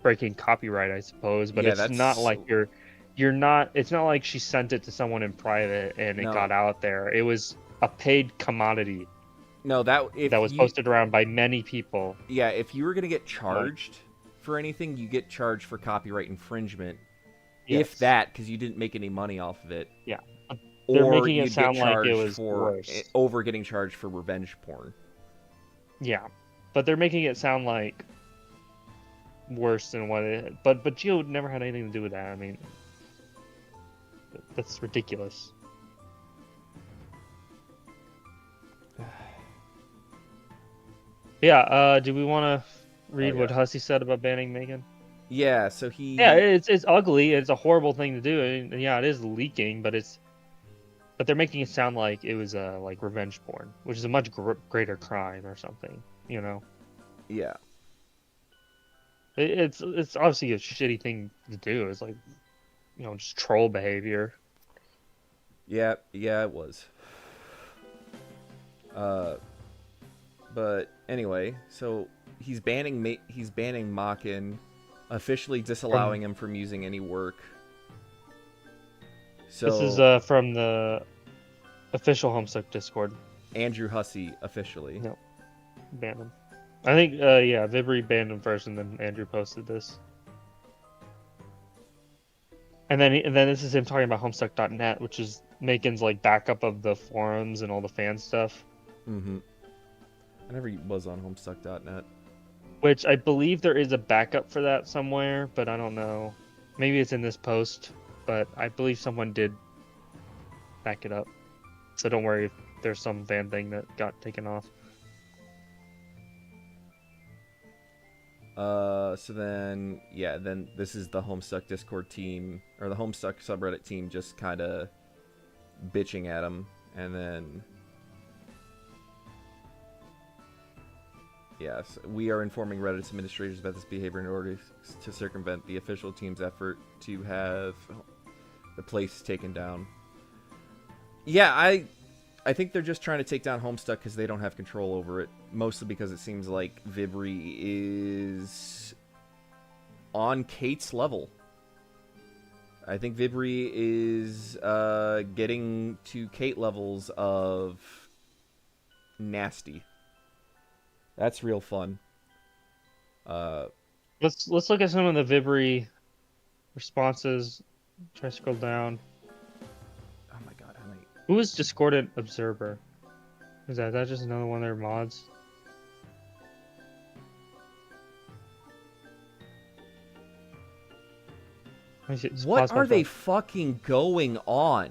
breaking copyright, I suppose. But Yeah, it's not like you're not. It's not like she sent it to someone in private and it No. got out there. It was a paid commodity No, that was posted around by many people. Yeah, if you were gonna get charged for anything, you get charged for copyright infringement. Yes. If that, because you didn't make any money off of it. Yeah. They're Or making it you'd sound get like charged it was for worse. over getting charged for revenge porn. Yeah, but they're making it sound like worse than what it. But Gio never had anything to do with that. I mean, that's ridiculous. Yeah. Do we want to read what Hussie said about banning Megan? Yeah. So he. Yeah, it's ugly. It's a horrible thing to do. And yeah, it is leaking, but they're making it sound like it was like revenge porn, which is a much greater crime or something. You know. Yeah. It's obviously a shitty thing to do. It's like, just troll behavior. Yeah, it was. But anyway, so he's banning Makin, officially disallowing him from using any work. So this is from the official Homestuck Discord. Andrew Hussie officially. No, banned him. I think Vibri banned him first, and then Andrew posted this. And then this is him talking about Homestuck.net, which is Macon's like backup of the forums and all the fan stuff. Mm-hmm. I never was on Homestuck.net. Which I believe there is a backup for that somewhere, but I don't know. Maybe it's in this post, but I believe someone did back it up. So don't worry if there's some fan thing that got taken off. So then this is the Homestuck Discord team, or the Homestuck subreddit team, just kind of bitching at him, and then yes, we are informing Reddit's administrators about this behavior in order to circumvent the official team's effort to have the place taken down. Yeah, I think they're just trying to take down Homestuck because they don't have control over it. Mostly because it seems like Vibri is on Kate's level. I think Vibri is getting to Kate levels of nasty. That's real fun. Let's look at some of the Vibri responses. Try to scroll down. Oh my god, how many? Who is Discordant Observer? Is that just another one of their mods? What are they fucking going on?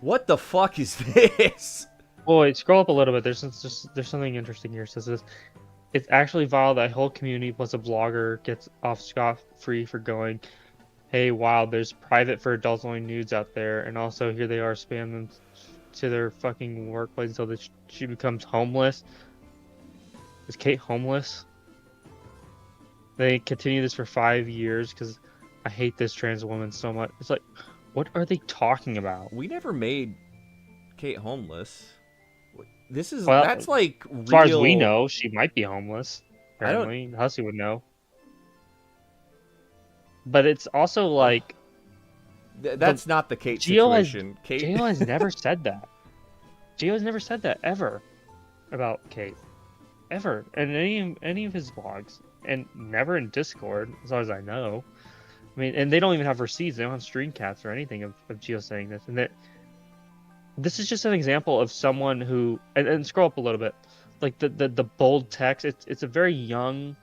What the fuck is this? Oh, wait, scroll up a little bit. There's something interesting here. It says this. It's actually vile that whole community plus a blogger gets off scot-free for going, hey, wow, there's private for adults only nudes out there, and also here they are spamming them to their fucking workplace until she becomes homeless. Is Kate homeless? They continue this for 5 years because I hate this trans woman so much. It's like, what are they talking about? We never made Kate homeless. This is Well, that's like real... As far as we know, she might be homeless. Apparently, Hussie would know. But it's also like that's not the Kate situation. Gio has never said that. Gio has never said that ever about Kate, ever, in any of his vlogs, and never in Discord, as far as I know. I mean, and they don't even have receipts. They don't have screen caps or anything of Gio saying this, and that. This is just an example of someone who, and scroll up a little bit, like the bold text. It's a very young.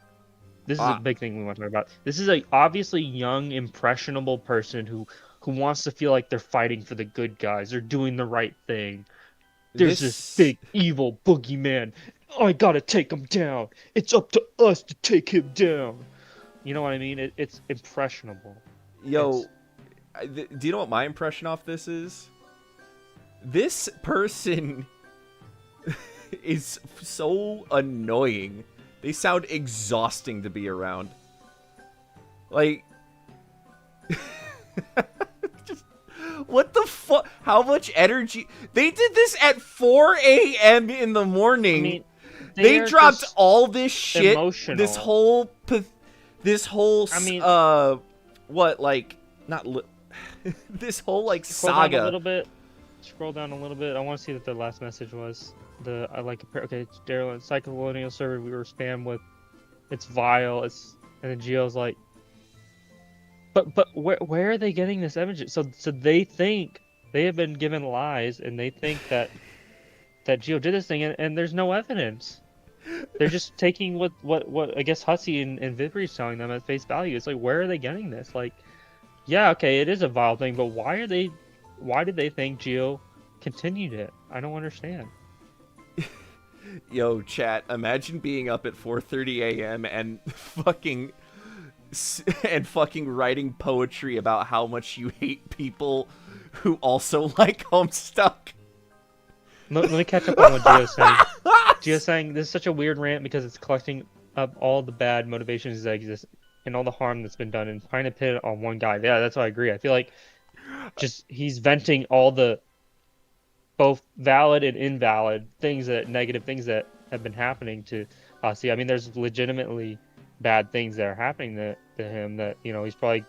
This is a big thing we want to talk about. This is a obviously young, impressionable person who wants to feel like they're fighting for the good guys. They're doing the right thing, There's this big evil boogeyman. I gotta take him down. It's up to us to take him down. You know what I mean? It's impressionable. Yo, do you know what my impression off this is? This person is so annoying. They sound exhausting to be around. Like, just, what the fuck? How much energy? They did this at 4 a.m. in the morning. I mean, they dropped all this shit. Emotional. This whole, what, like, not, this whole, like, saga. Down a little bit. Scroll down a little bit. I want to see what the last message was. Okay, Daryl, Psychocolonial server we were spammed with. It's vile. And then Geo's like, but where are they getting this image? So they think they have been given lies, and they think that Geo did this thing, and there's no evidence. They're just taking what I guess Hussie and Vipri's telling them at face value. It's like, where are they getting this? Like, yeah, okay, it is a vile thing, but why did they think Geo continued it? I don't understand. Yo, chat, imagine being up at 4:30 a.m. and fucking writing poetry about how much you hate people who also like Homestuck. Let me catch up on what Geo's saying. Geo's saying this is such a weird rant because it's collecting up all the bad motivations that exist and all the harm that's been done and trying to pin it on one guy. Yeah, that's why I agree. I feel like just he's venting all the both valid and invalid things, negative things that have been happening to Hussie. I mean, there's legitimately bad things that are happening to him that, you know, he probably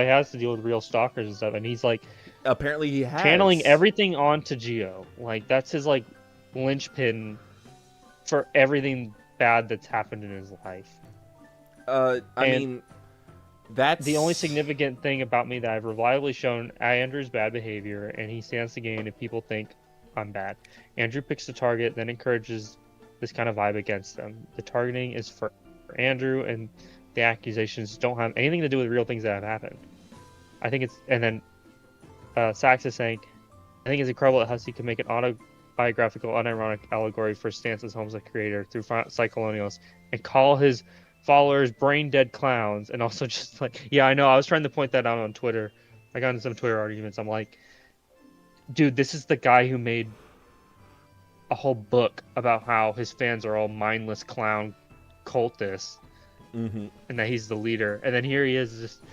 has to deal with real stalkers and stuff, and he's like, apparently he has channeling everything onto Geo. Like, that's his like linchpin for everything bad that's happened in his life. I mean, that's the only significant thing about me that I've reliably shown Andrew's bad behavior, and he stands to gain if people think I'm bad. Andrew picks the target, then encourages this kind of vibe against them. The targeting is for Andrew, and the accusations don't have anything to do with real things that have happened. I think it's, and then Sax is saying, I think it's incredible that Hussie can make an autobiographical, unironic allegory for stance as Homestuck creator through Psychocolonials and call his followers brain dead clowns, and also just like, yeah, I know, I was trying to point that out on Twitter. I got into some Twitter arguments. I'm like, dude, this is the guy who made a whole book about how his fans are all mindless clown cultists, and that he's the leader, and then here he is just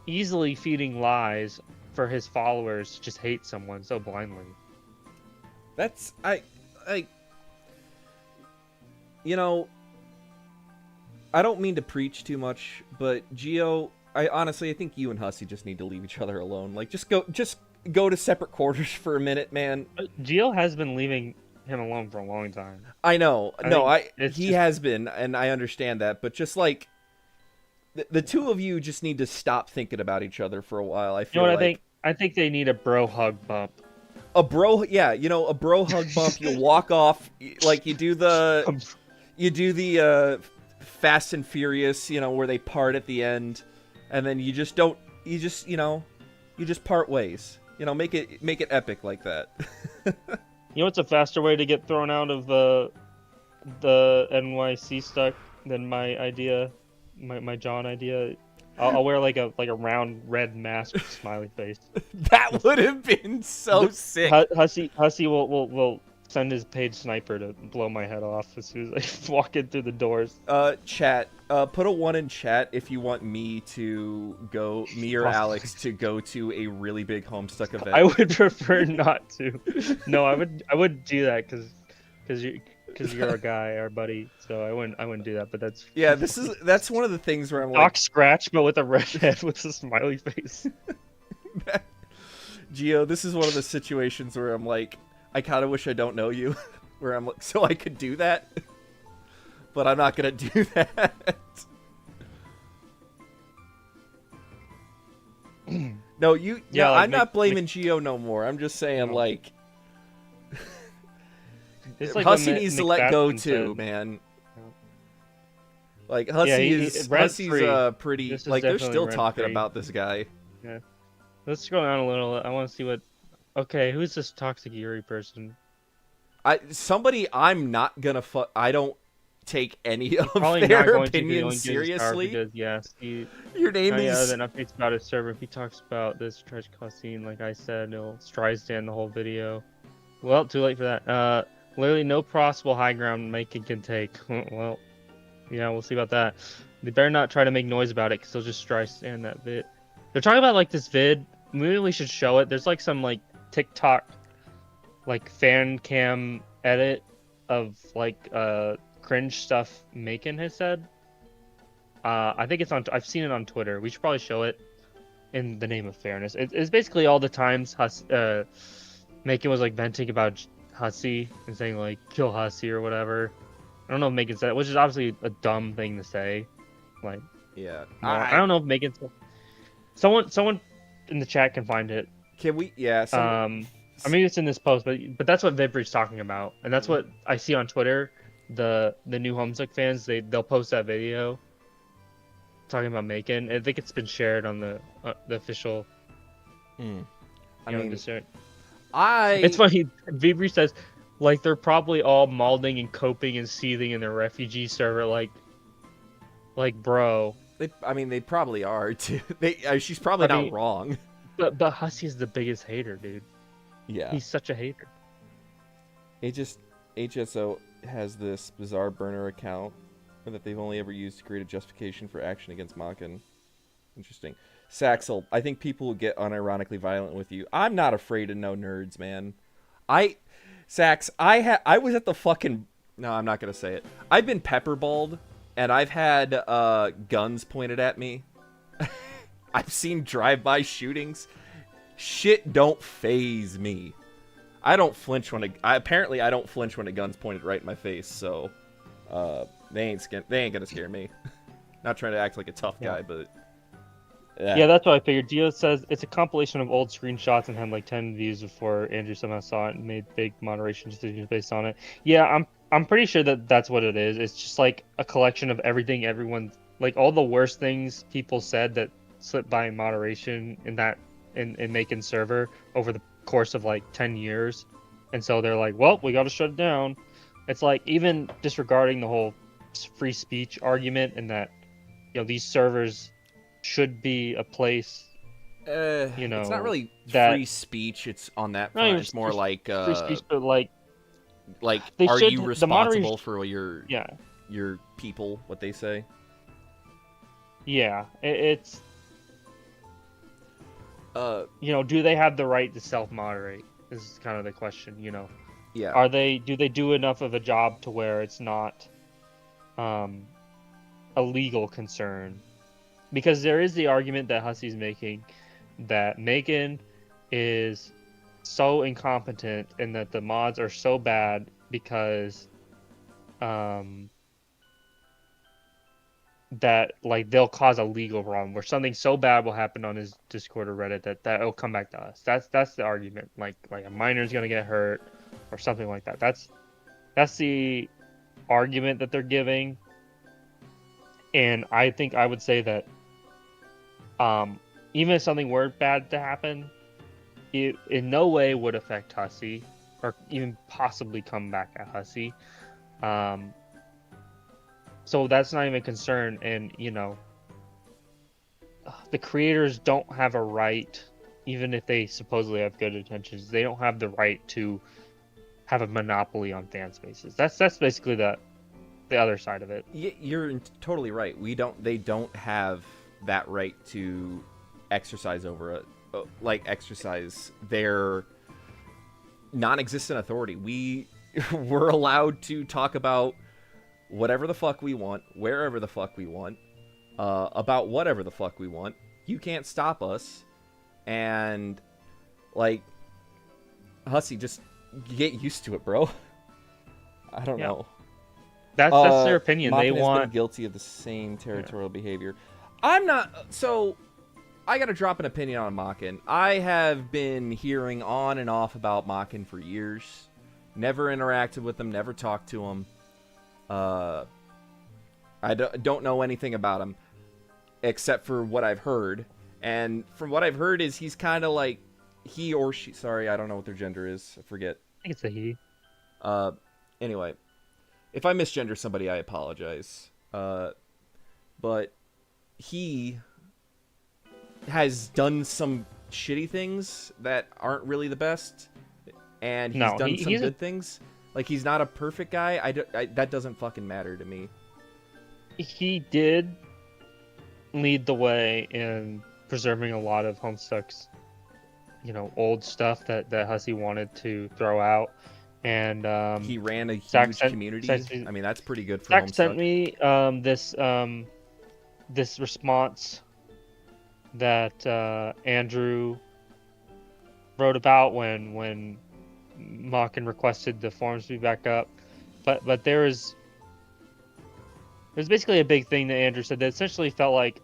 easily feeding lies for his followers to just hate someone so blindly. That's you know, I don't mean to preach too much, but Geo, I think you and Hussie just need to leave each other alone. Like, just go to separate quarters for a minute, man. Geo has been leaving him alone for a long time. I know. He has been, and I understand that, but just like the two of you just need to stop thinking about each other for a while. I feel I think they need a bro hug bump. A bro hug bump. You walk off, like you do the Fast and Furious, you know, where they part at the end, and then you just part ways. You know, make it epic like that. You know what's a faster way to get thrown out of the NYC stuck than my idea, my John idea? I'll wear like a round red mask with a smiley face. That would have been so sick. Hussie will send his paid sniper to blow my head off as soon as I walk in through the doors. Chat. Put a 1 in chat if you want me or Alex to go to a really big Homestuck event. I would prefer not to. No, I would do that because you're our guy, our buddy. So I wouldn't do that. But that's one of the things where I'm like, Doc Scratch, but with a red head with a smiley face. Geo, this is one of the situations where I'm like, I kind of wish I don't know you, where I'm like, so I could do that, but I'm not gonna do that. No, you. Yeah, no, like, I'm not blaming Geo no more. I'm just saying, like, Hussie needs to let go too, man. Like, Hussie's pretty. Like, they're still talking about this guy. Yeah. Let's scroll down a little. I want to see what. Okay, who's this toxic Yuri person? I'm not gonna I don't take any of Probably not their going to be opinions seriously. because yes, Your name any is other than updates about his server. If he talks about this trash cutscene, like I said, it'll Streisand the whole video. Well, too late for that. Literally no possible high ground Macon can take. Well, yeah, we'll see about that. They better not try to make noise about it, because they'll just Streisand that vid. They're talking about like this vid. Maybe we should show it. There's like some like TikTok, like fan cam edit of like cringe stuff Macon has said. I think it's on. I've seen it on Twitter. We should probably show it in the name of fairness. It's basically all the times Macon was like venting about Hussie and saying like kill Hussie or whatever. I don't know if Macon said it, which is obviously a dumb thing to say. Like, yeah. I don't know if Macon. Someone in the chat can find it. Can we? Yeah. I mean it's in this post, but that's what Vibrid's talking about, and that's what I see on Twitter. The new Homestuck fans they'll post that video talking about Macon. I think it's been shared on the official. I mean, It's it's funny. Vibri says like they're probably all malding and coping and seething in their refugee server. Like bro. They probably are too. She's probably not wrong. But Hussie is the biggest hater, dude. Yeah. He's such a hater. HSO has this bizarre burner account that they've only ever used to create a justification for action against Makin. Interesting. Saxel, I think people will get unironically violent with you. I'm not afraid of no nerds, man. Sax, I was at the fucking... No, I'm not going to say it. I've been pepperballed, and I've had guns pointed at me. I've seen drive-by shootings. Shit don't faze me. I don't flinch apparently I don't flinch when a gun's pointed right in my face, so they ain't gonna scare me. Not trying to act like a tough guy, but yeah, that's what I figured. Dio says it's a compilation of old screenshots and had like 10 views before Andrew somehow saw it and made big moderation decisions based on it. Yeah, I'm pretty sure that's what it is. It's just like a collection of everything everyone, like all the worst things people said that slipped by in moderation in Macon server over the course of like 10 years. And so they're like, well, we got to shut it down. It's like even disregarding the whole free speech argument and that, these servers should be a place, it's not really free speech. It's on that front. It's more like free speech, but like are you responsible for your people, what they say? Yeah, it's do they have the right to self-moderate? This is kind of the question, Yeah. Do they do enough of a job to where it's not a legal concern? Because there is the argument that Hussie's making that Macon is so incompetent and that the mods are so bad because that like they'll cause a legal problem where something so bad will happen on his Discord or Reddit that it'll come back to us. That's the argument. Like a miner's gonna get hurt or something like that. That's the argument that they're giving. And I think I would say that even if something were bad to happen, it in no way would affect Hussie or even possibly come back at Hussie. So that's not even a concern. And, the creators don't have a right, even if they supposedly have good intentions, they don't have the right to have a monopoly on fan spaces. That's basically the other side of it. You're totally right. They don't have that right to exercise over exercise their non-existent authority. We're allowed to talk about whatever the fuck we want, wherever the fuck we want, about whatever the fuck we want. You can't stop us. And Hussie, just get used to it, bro. I don't know. That's their opinion. Makin has been guilty of the same territorial behavior. I'm not. So I got to drop an opinion on Makin. I have been hearing on and off about Makin for years. Never interacted with him. Never talked to him. I don't know anything about him except for what I've heard. And from what I've heard is he's kind of like he or she. Sorry, I don't know what their gender is. I forget. I think it's a he. Uh, anyway, if I misgender somebody, I apologize. But he has done some shitty things that aren't really the best, and he's No, done some he's a, good things. Like, he's not a perfect guy. That doesn't fucking matter to me. he did lead the way in preserving a lot of Homestuck's, old stuff that Hussie wanted to throw out. And He ran a Zach huge community. I mean, that's pretty good for Zach sent Homestuck. me this response that Andrew wrote about when Mockin requested the forums be back up. But there's basically a big thing that Andrew said that essentially felt like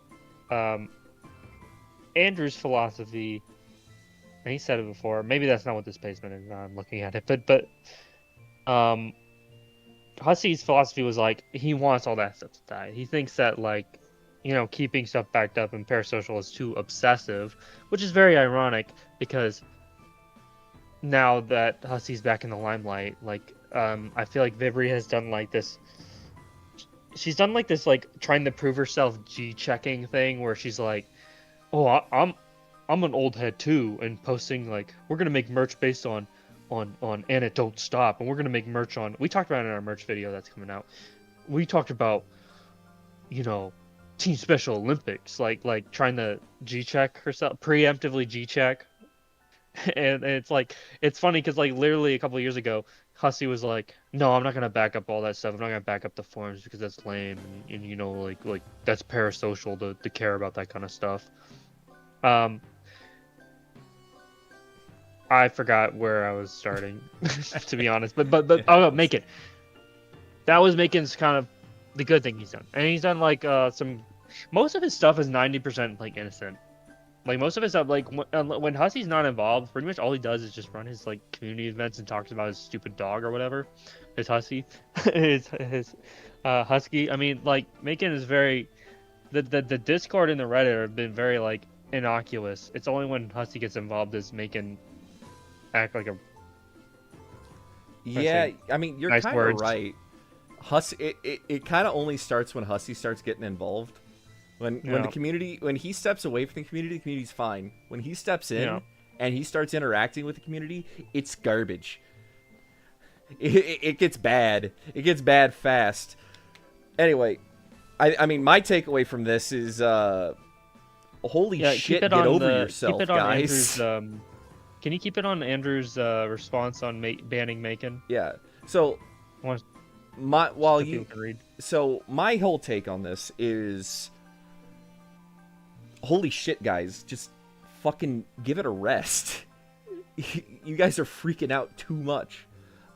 Andrew's philosophy, and he said it before. Maybe that's not what this basement is. I'm looking at it, but Hussie's philosophy was like he wants all that stuff to die. He thinks that like keeping stuff backed up in parasocial is too obsessive, which is very ironic because now that Hussie's back in the limelight, like I feel like Vibri has done like this. She's done like this like trying to prove herself G-checking thing where she's like, "Oh, I'm an old head too," and posting like, "We're gonna make merch based on and it don't stop, and we're gonna make merch on." We talked about it in our merch video that's coming out. We talked about, Team Special Olympics, like trying to G-check herself, preemptively G-check, and it's like it's funny because like literally a couple of years ago, Hussie was like, "No, I'm not gonna back up all that stuff. I'm not gonna back up the forums because that's lame, and like that's parasocial to care about that kind of stuff." Um, I forgot where I was starting, to be honest. But oh, Macon. That was Macon's kind of the good thing he's done, and he's done like some. Most of his stuff is 90% like innocent. Like most of his stuff, like when Hussie's not involved, pretty much all he does is just run his like community events and talks about his stupid dog or whatever. His Hussie, his husky. I mean, like Macon is very. The Discord and the Reddit have been very like innocuous. It's only when Hussie gets involved does Macon act like a. Yeah, I mean, you're Nice kind of words. right. It kind of only starts when Hussie starts getting involved. When the community, when he steps away from the community's fine. When he steps in and he starts interacting with the community, it's garbage. It gets bad. It gets bad fast. Anyway, I mean, my takeaway from this is, holy shit, get over yourself, keep it on guys. Andrew's, can you keep it on Andrew's response on banning Macon? Yeah. So, my whole take on this is, holy shit, guys, just fucking give it a rest. You guys are freaking out too much.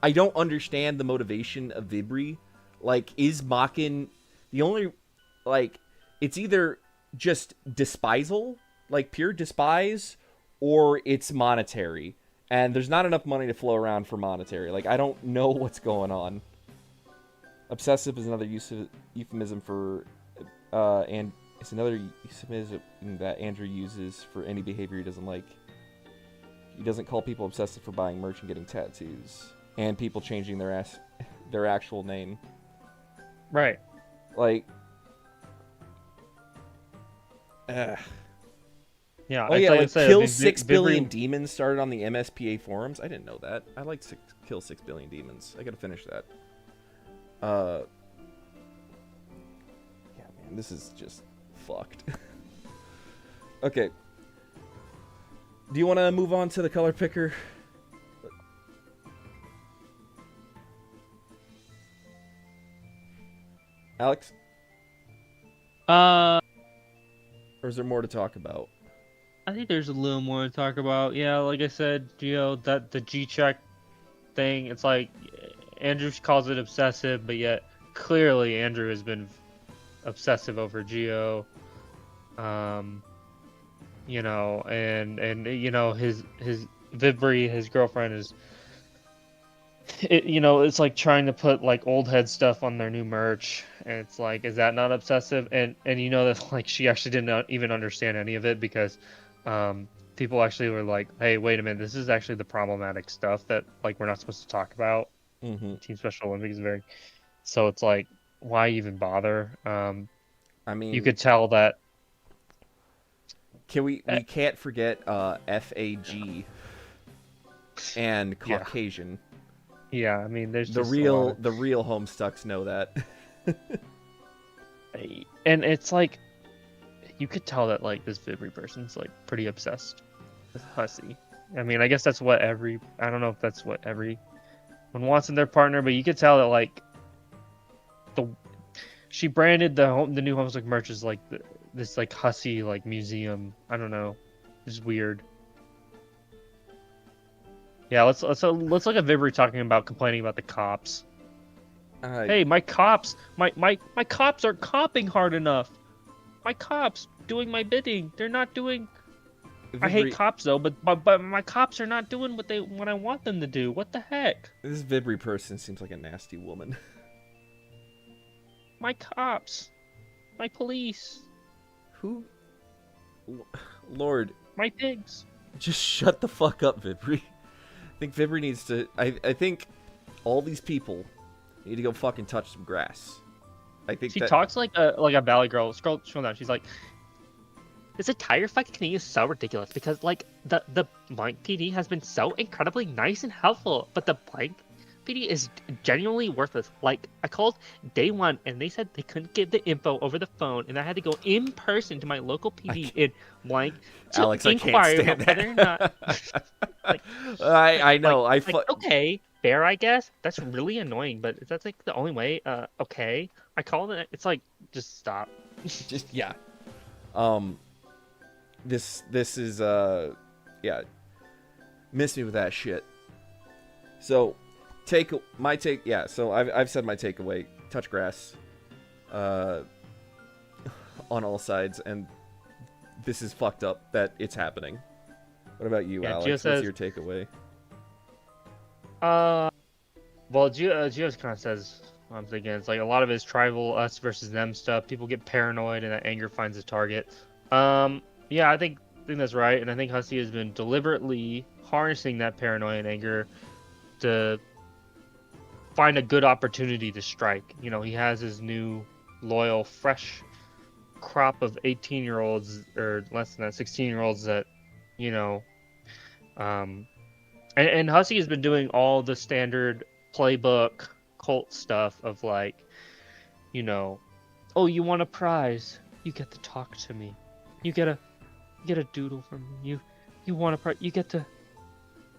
I don't understand the motivation of Vibri. Like, is Mockin the only, like, it's either just despisal, like pure despise, or it's monetary. And there's not enough money to flow around for monetary. Like, I don't know what's going on. Obsessive is another euphemism for, and it's another euphemism that Andrew uses for any behavior he doesn't like. He doesn't call people obsessive for buying merch and getting tattoos, and people changing their actual name. Right. Like, yeah. Oh yeah, like kill 6 billion demons started on the MSPA forums. I didn't know that. I like kill 6 billion demons. I gotta finish that. Yeah, man, this is just fucked. Okay. Do you want to move on to the color picker? Alex? Or is there more to talk about? I think there's a little more to talk about. Yeah, like I said, that the G-check thing, it's like Andrew calls it obsessive, but yet clearly Andrew has been obsessive over Geo. And his Vibri, his girlfriend is it's like trying to put like old head stuff on their new merch, and it's like, is that not obsessive? And that like she actually didn't even understand any of it because people actually were like, hey, wait a minute, this is actually the problematic stuff that like we're not supposed to talk about. Team Special Olympics is very. So it's like, why even bother? I You mean, could tell that. we can't forget FAG and Yeah, Caucasian. yeah. I mean, there's just a lot of, The real Homestucks know that. and it's like you could tell that like this Vibri person's like pretty obsessed with Hussie. I mean, I guess that's what I don't know if that's what everyone wants in their partner, but you could tell that like the she branded the new Homestuck merch as like this like Hussie like museum. I don't know, it's weird. Yeah, let's look at Vibri talking about complaining about the cops. Uh, Hey, my cops, my cops aren't copping hard enough. My cops doing my bidding. They're not doing. I hate Vibri, cops though, but my cops are not doing what I want them to do. What the heck? this Vibri person seems like a nasty woman. My cops, my police, Who? Lord, my pigs. just shut the fuck up, Vibri. I think Vibri needs to. I think all these people need to go fucking touch some grass. I think She that talks like a valley girl. Scroll down. She's like, this entire fucking thing is so ridiculous because like the blank PD has been so incredibly nice and helpful, but the blank PD is genuinely worthless. Like I called day one and they said they couldn't get the info over the phone, and I had to go in person to my local PD in blank to Alex, I can't inquire stand about whether or that. not. Like, I know. okay, fair, I guess. That's really annoying, but that's like the only way. Okay, I called it. It's like just stop. Just yeah. This is yeah. Miss me with that shit. So yeah. So I've said my takeaway. Touch grass. On all sides, and this is fucked up that it's happening. What about you, Yeah, Alex? What's your takeaway? Well, Gio kind of says what I'm thinking. It's like a lot of it is tribal us versus them stuff. People get paranoid, and that anger finds a target. Yeah, I think that's right, and I think Hussie has been deliberately harnessing that paranoia and anger to find a good opportunity to strike. You know, he has his new loyal, fresh crop of 18-year-olds or less than that, 16-year-olds that, you know, and Hussie has been doing all the standard playbook cult stuff of like, you know, oh, you want a prize, you get to talk to me, you get a doodle from me, you want a prize, you get to,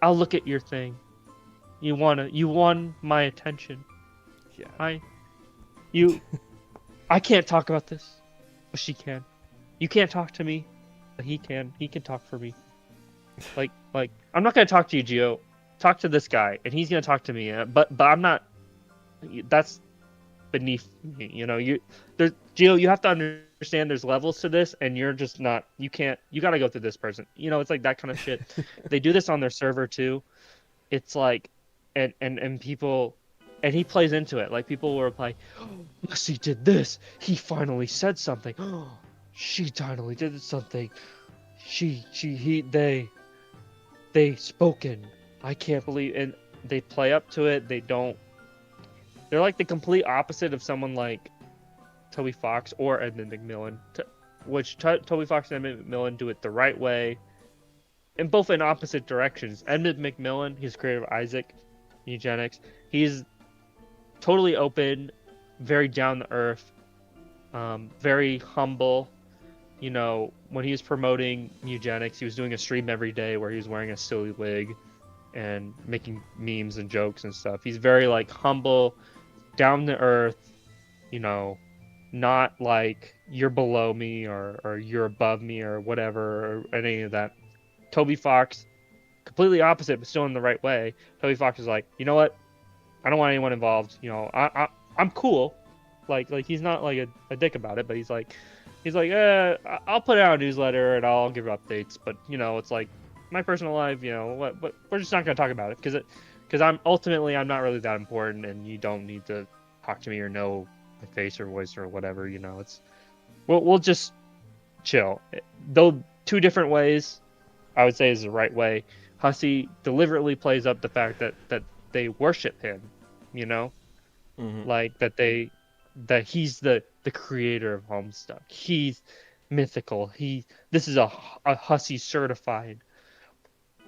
I'll look at your thing, you won my attention. Yeah. I can't talk about this, but she can. You can't talk to me, but he can talk for me. Like I'm not gonna talk to you, Gio. Talk to this guy, and he's gonna talk to me. But I'm not. That's beneath me. You know, Gio. You have to understand. There's levels to this, and you're just not. You can't. You gotta go through this person. You know, it's like that kind of shit. They do this on their server too. It's like, and people, and he plays into it. Like people will reply, oh, Hussie did this. He finally said something. Oh, she finally did something. They spoken. I can't believe, and they play up to it. They don't. They're like the complete opposite of someone like Toby Fox or Edmund McMillan, which Toby Fox and Edmund McMillan do it the right way, and both in opposite directions. Edmund McMillan, he's creator of Isaac Eugenics. He's totally open, very down to earth, very humble. You know, when he was promoting eugenics, he was doing a stream every day where he was wearing a silly wig and making memes and jokes and stuff. He's very like humble, down to earth, you know, not like you're below me or you're above me or whatever or any of that. Toby Fox, completely opposite, but still in the right way. Toby Fox is like, you know what? I don't want anyone involved. You know, I'm cool. Like he's not like a dick about it, but he's like, I'll put out a newsletter and I'll give updates, but you know, it's like my personal life, you know, what we're just not gonna talk about it because I'm not really that important, and you don't need to talk to me or know my face or voice or whatever, you know. It's we'll just chill. Though two different ways, I would say is the right way. Hussie deliberately plays up the fact that they worship him, you know, Mm-hmm. like that he's the creator of Homestuck. He's mythical. This is a Hussie certified.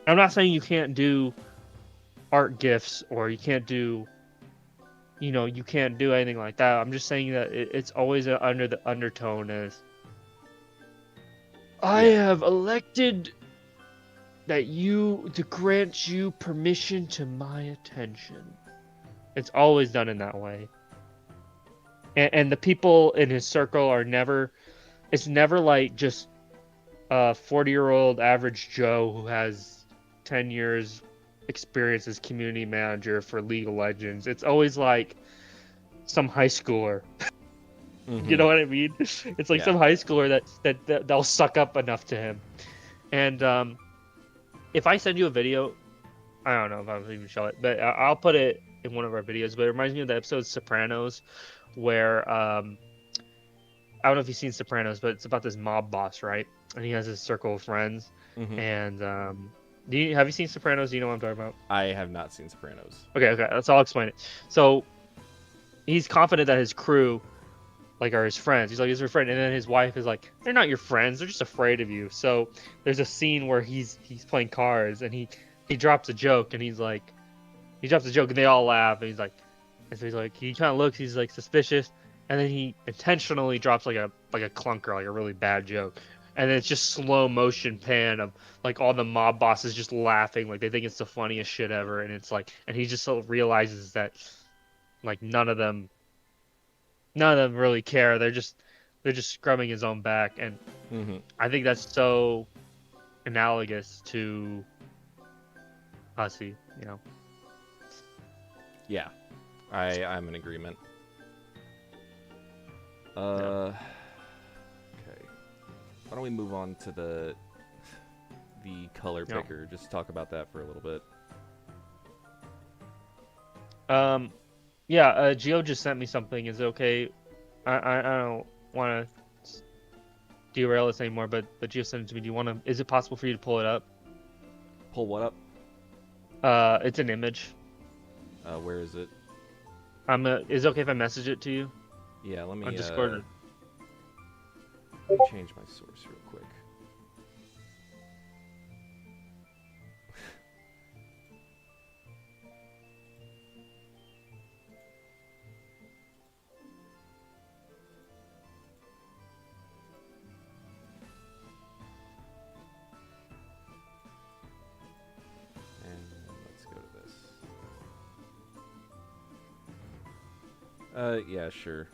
I'm not saying you can't do art gifts or you can't do you can't do anything like that. I'm just saying that it's always under the undertone as I Yeah. have elected that you to grant you permission to my attention. It's always done in that way. And the people in his circle are never it's never like just a 40-year-old average Joe who has 10 years experience as community manager for League of Legends. It's always like some high schooler. You Mm-hmm. know what I mean? It's like Yeah. some high schooler that'll suck up enough to him. And if I send you a video, I don't know if I'll even show it, but I'll put it in one of our videos. But it reminds me of the episode Sopranos, where I don't know if you've seen Sopranos, but it's about this mob boss, right? And he has his circle of friends. Mm-hmm. And have you seen Sopranos? Do you know what I'm talking about? I have not seen Sopranos. Okay, that's I'll explain it. So he's confident that his crew like are his friends. He's like, he's your friend, and then his wife is like, they're not your friends. They're just afraid of you. So there's a scene where he's playing cards and he drops a joke and he drops a joke and they all laugh and he's like he kind of looks, he's like suspicious, and then he intentionally drops like a clunker, like a really bad joke, and then it's just slow motion pan of like all the mob bosses just laughing, like they think it's the funniest shit ever, and it's like, and he just sort of realizes that like none of them really care. They're just scrubbing his own back, and Mm-hmm. I think that's so analogous to Hussie. You know. Yeah. I'm in agreement. Okay. Why don't we move on to the color Yeah. picker? Just talk about that for a little bit. Yeah. Gio just sent me something. Is it okay? I don't want to derail this anymore, but Gio sent it to me. Do you want to? Is it possible for you to pull it up? Pull what up? It's an image. Where is it? Is it okay if I message it to you Yeah, let me on Discord? let me change my source real quick. And let's go to this. Yeah, sure.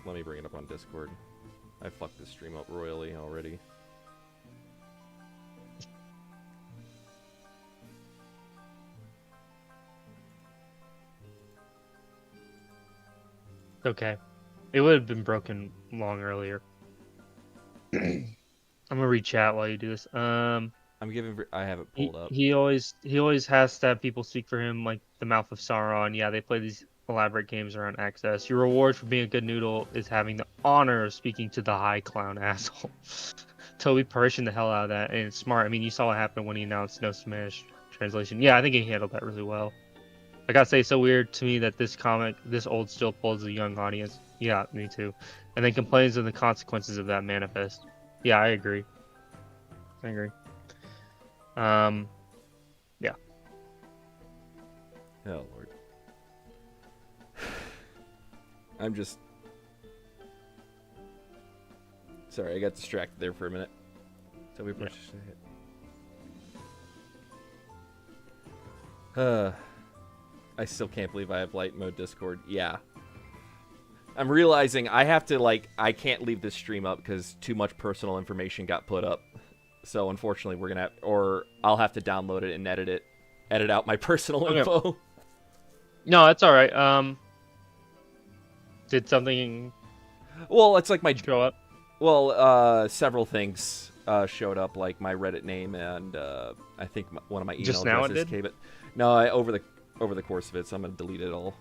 Let me bring it up on Discord. I fucked this stream up royally already. Okay. It would have been broken long earlier. I'm gonna read chat while you do this. I have it pulled up. He always has to have people speak for him, like the Mouth of Sauron. Yeah, they play these elaborate games around access. Your reward for being a good noodle is having the honor of speaking to the high clown asshole. Toby Persian the hell out of that, and it's smart. I mean, you saw what happened when he announced no Spanish translation. Yeah, I think he handled that really well. I gotta say, it's so weird to me that this comic, this old, still pulls a young audience. Yeah, me too. And then complains of the consequences of that manifest. Yeah, I agree. Yeah. Oh lord. I'm just sorry, I got distracted there for a minute. So we pushed I still can't believe I have light mode Discord. Yeah. I'm realizing I have to I can't leave this stream up because too much personal information got put up. So unfortunately we're gonna I'll have to download it and edit out my personal info. No, that's all right. Did something? Well, it's like my show up. Well, several things showed up, like my Reddit name and I think one of my email Just now addresses it did? came. No, over the course of it, so I'm gonna delete it all.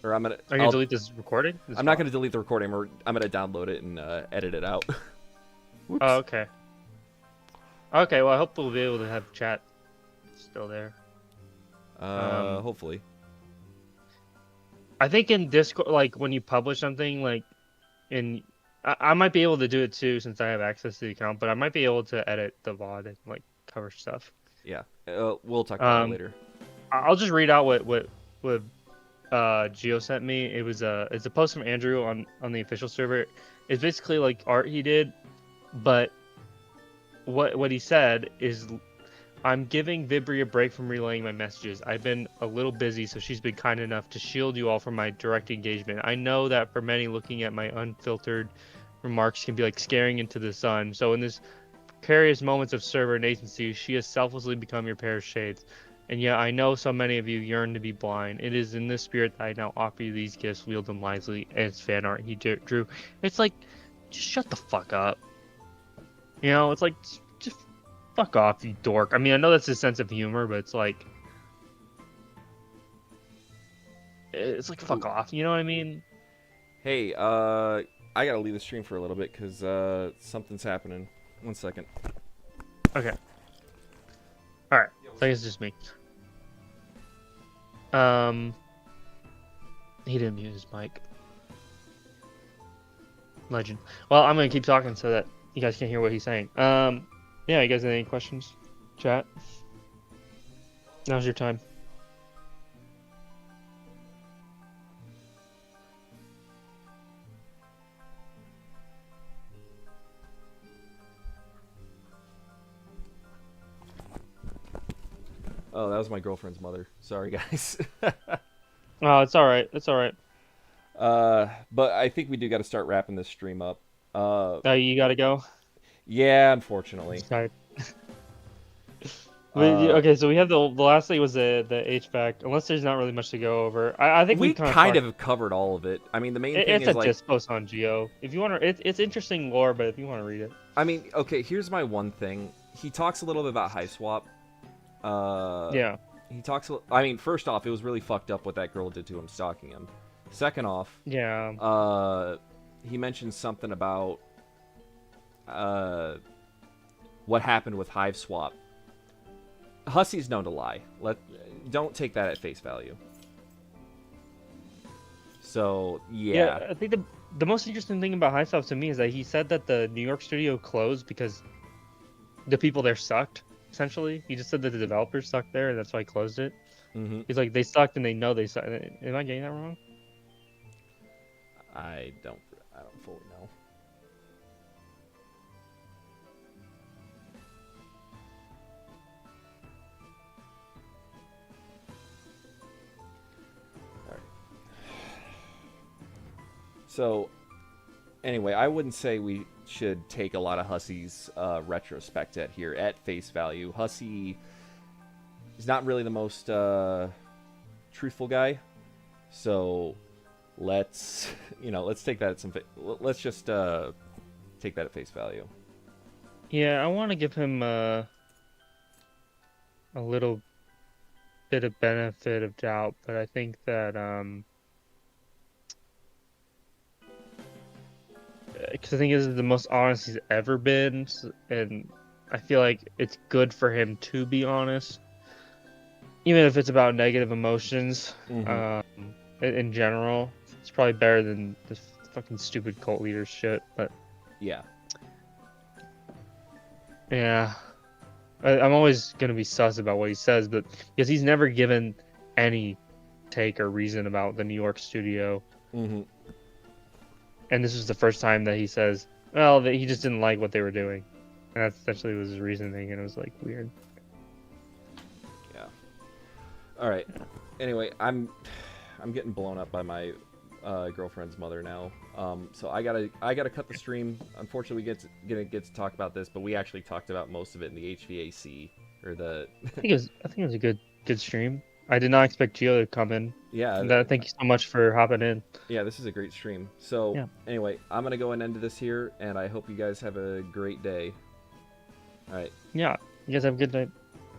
Or Are you gonna delete this recording? I'm not gonna delete the recording. I'm gonna download it and edit it out. Oh, okay. Okay, well, I hope we'll be able to have chat still there. Hopefully. I think in Discord, like when you publish something, like in, I might be able to do it too since I have access to the account, but I might be able to edit the VOD and like cover stuff. Yeah, we'll talk about that Um, later. I'll just read out what Geo sent me. It's a post from Andrew on the official server. It's basically like art he did, but what he said is, I'm giving Vibri a break from relaying my messages. I've been a little busy, so she's been kind enough to shield you all from my direct engagement. I know that for many, looking at my unfiltered remarks can be like staring into the sun. So in this precarious moments of server nascency, she has selflessly become your pair of shades. And yet I know so many of you yearn to be blind. It is in this spirit that I now offer you these gifts. Wield them wisely. And it's fan art he drew. It's like, just shut the fuck up. You know, it's like, just fuck off, you dork. I mean, I know that's his sense of humor, but it's like fuck off. You know what I mean? Hey, I gotta leave the stream for a little bit because something's happening. 1 second. Okay. All right. So I guess it's just me. He didn't mute his mic. Legend. Well, I'm gonna keep talking so that you guys can hear what he's saying. Yeah. You guys have any questions? Chat. Now's your time. Oh, that was my girlfriend's mother. Sorry, guys. Oh, it's all right. It's all right. But I think we do got to start wrapping this stream up. You gotta go. Yeah, unfortunately. Sorry. Okay, so we have the last thing was the HVAC. Unless there's not really much to go over, I think we kind kind of have covered all of it. I mean, the main thing it's is a like disc post on Geo. If you want to, it's interesting lore, but if you want to read it, I mean, okay. Here's my one thing. He talks a little bit about high swap. yeah, He talks. I mean, first off, it was really fucked up what that girl did to him, stalking him. Second off, yeah, he mentioned something about what happened with Hive Swap. Hussie's known to lie. Don't take that at face value. So yeah. I think the most interesting thing about High to me is that he said that the New York studio closed because the people there sucked. Essentially, he just said that the developers sucked there, and that's why he closed it. Mm-hmm. He's like, they sucked, and they know they sucked. Am I getting that wrong? I don't fully know. So, anyway, I wouldn't say we should take a lot of Hussie's retrospect here at face value. Hussie is not really the most truthful guy, so let's take that at let's just take that at face value. Yeah, I want to give him a little bit of benefit of doubt, but I think that because I think this is the most honest he's ever been, and I feel like it's good for him to be honest, even if it's about negative emotions. Mm-hmm. In general, it's probably better than this fucking stupid cult leader shit. But yeah, I'm always gonna be sus about what he says, but because he's never given any take or reason about the New York studio. Mm-hmm. And this was the first time that he says, well, that he just didn't like what they were doing. And that's essentially was his reasoning, and it was, like, weird. Yeah. All right. Anyway, I'm getting blown up by my girlfriend's mother now. So I gotta cut the stream. Unfortunately, we get to talk about this, but we actually talked about most of it in the HVAC or the. I think it was a good stream. I did not expect Gio to come in. Yeah. Thank you so much for hopping in. Yeah, this is a great stream. So Anyway, I'm gonna go and end this here, and I hope you guys have a great day. All right. Yeah, you guys have a good night.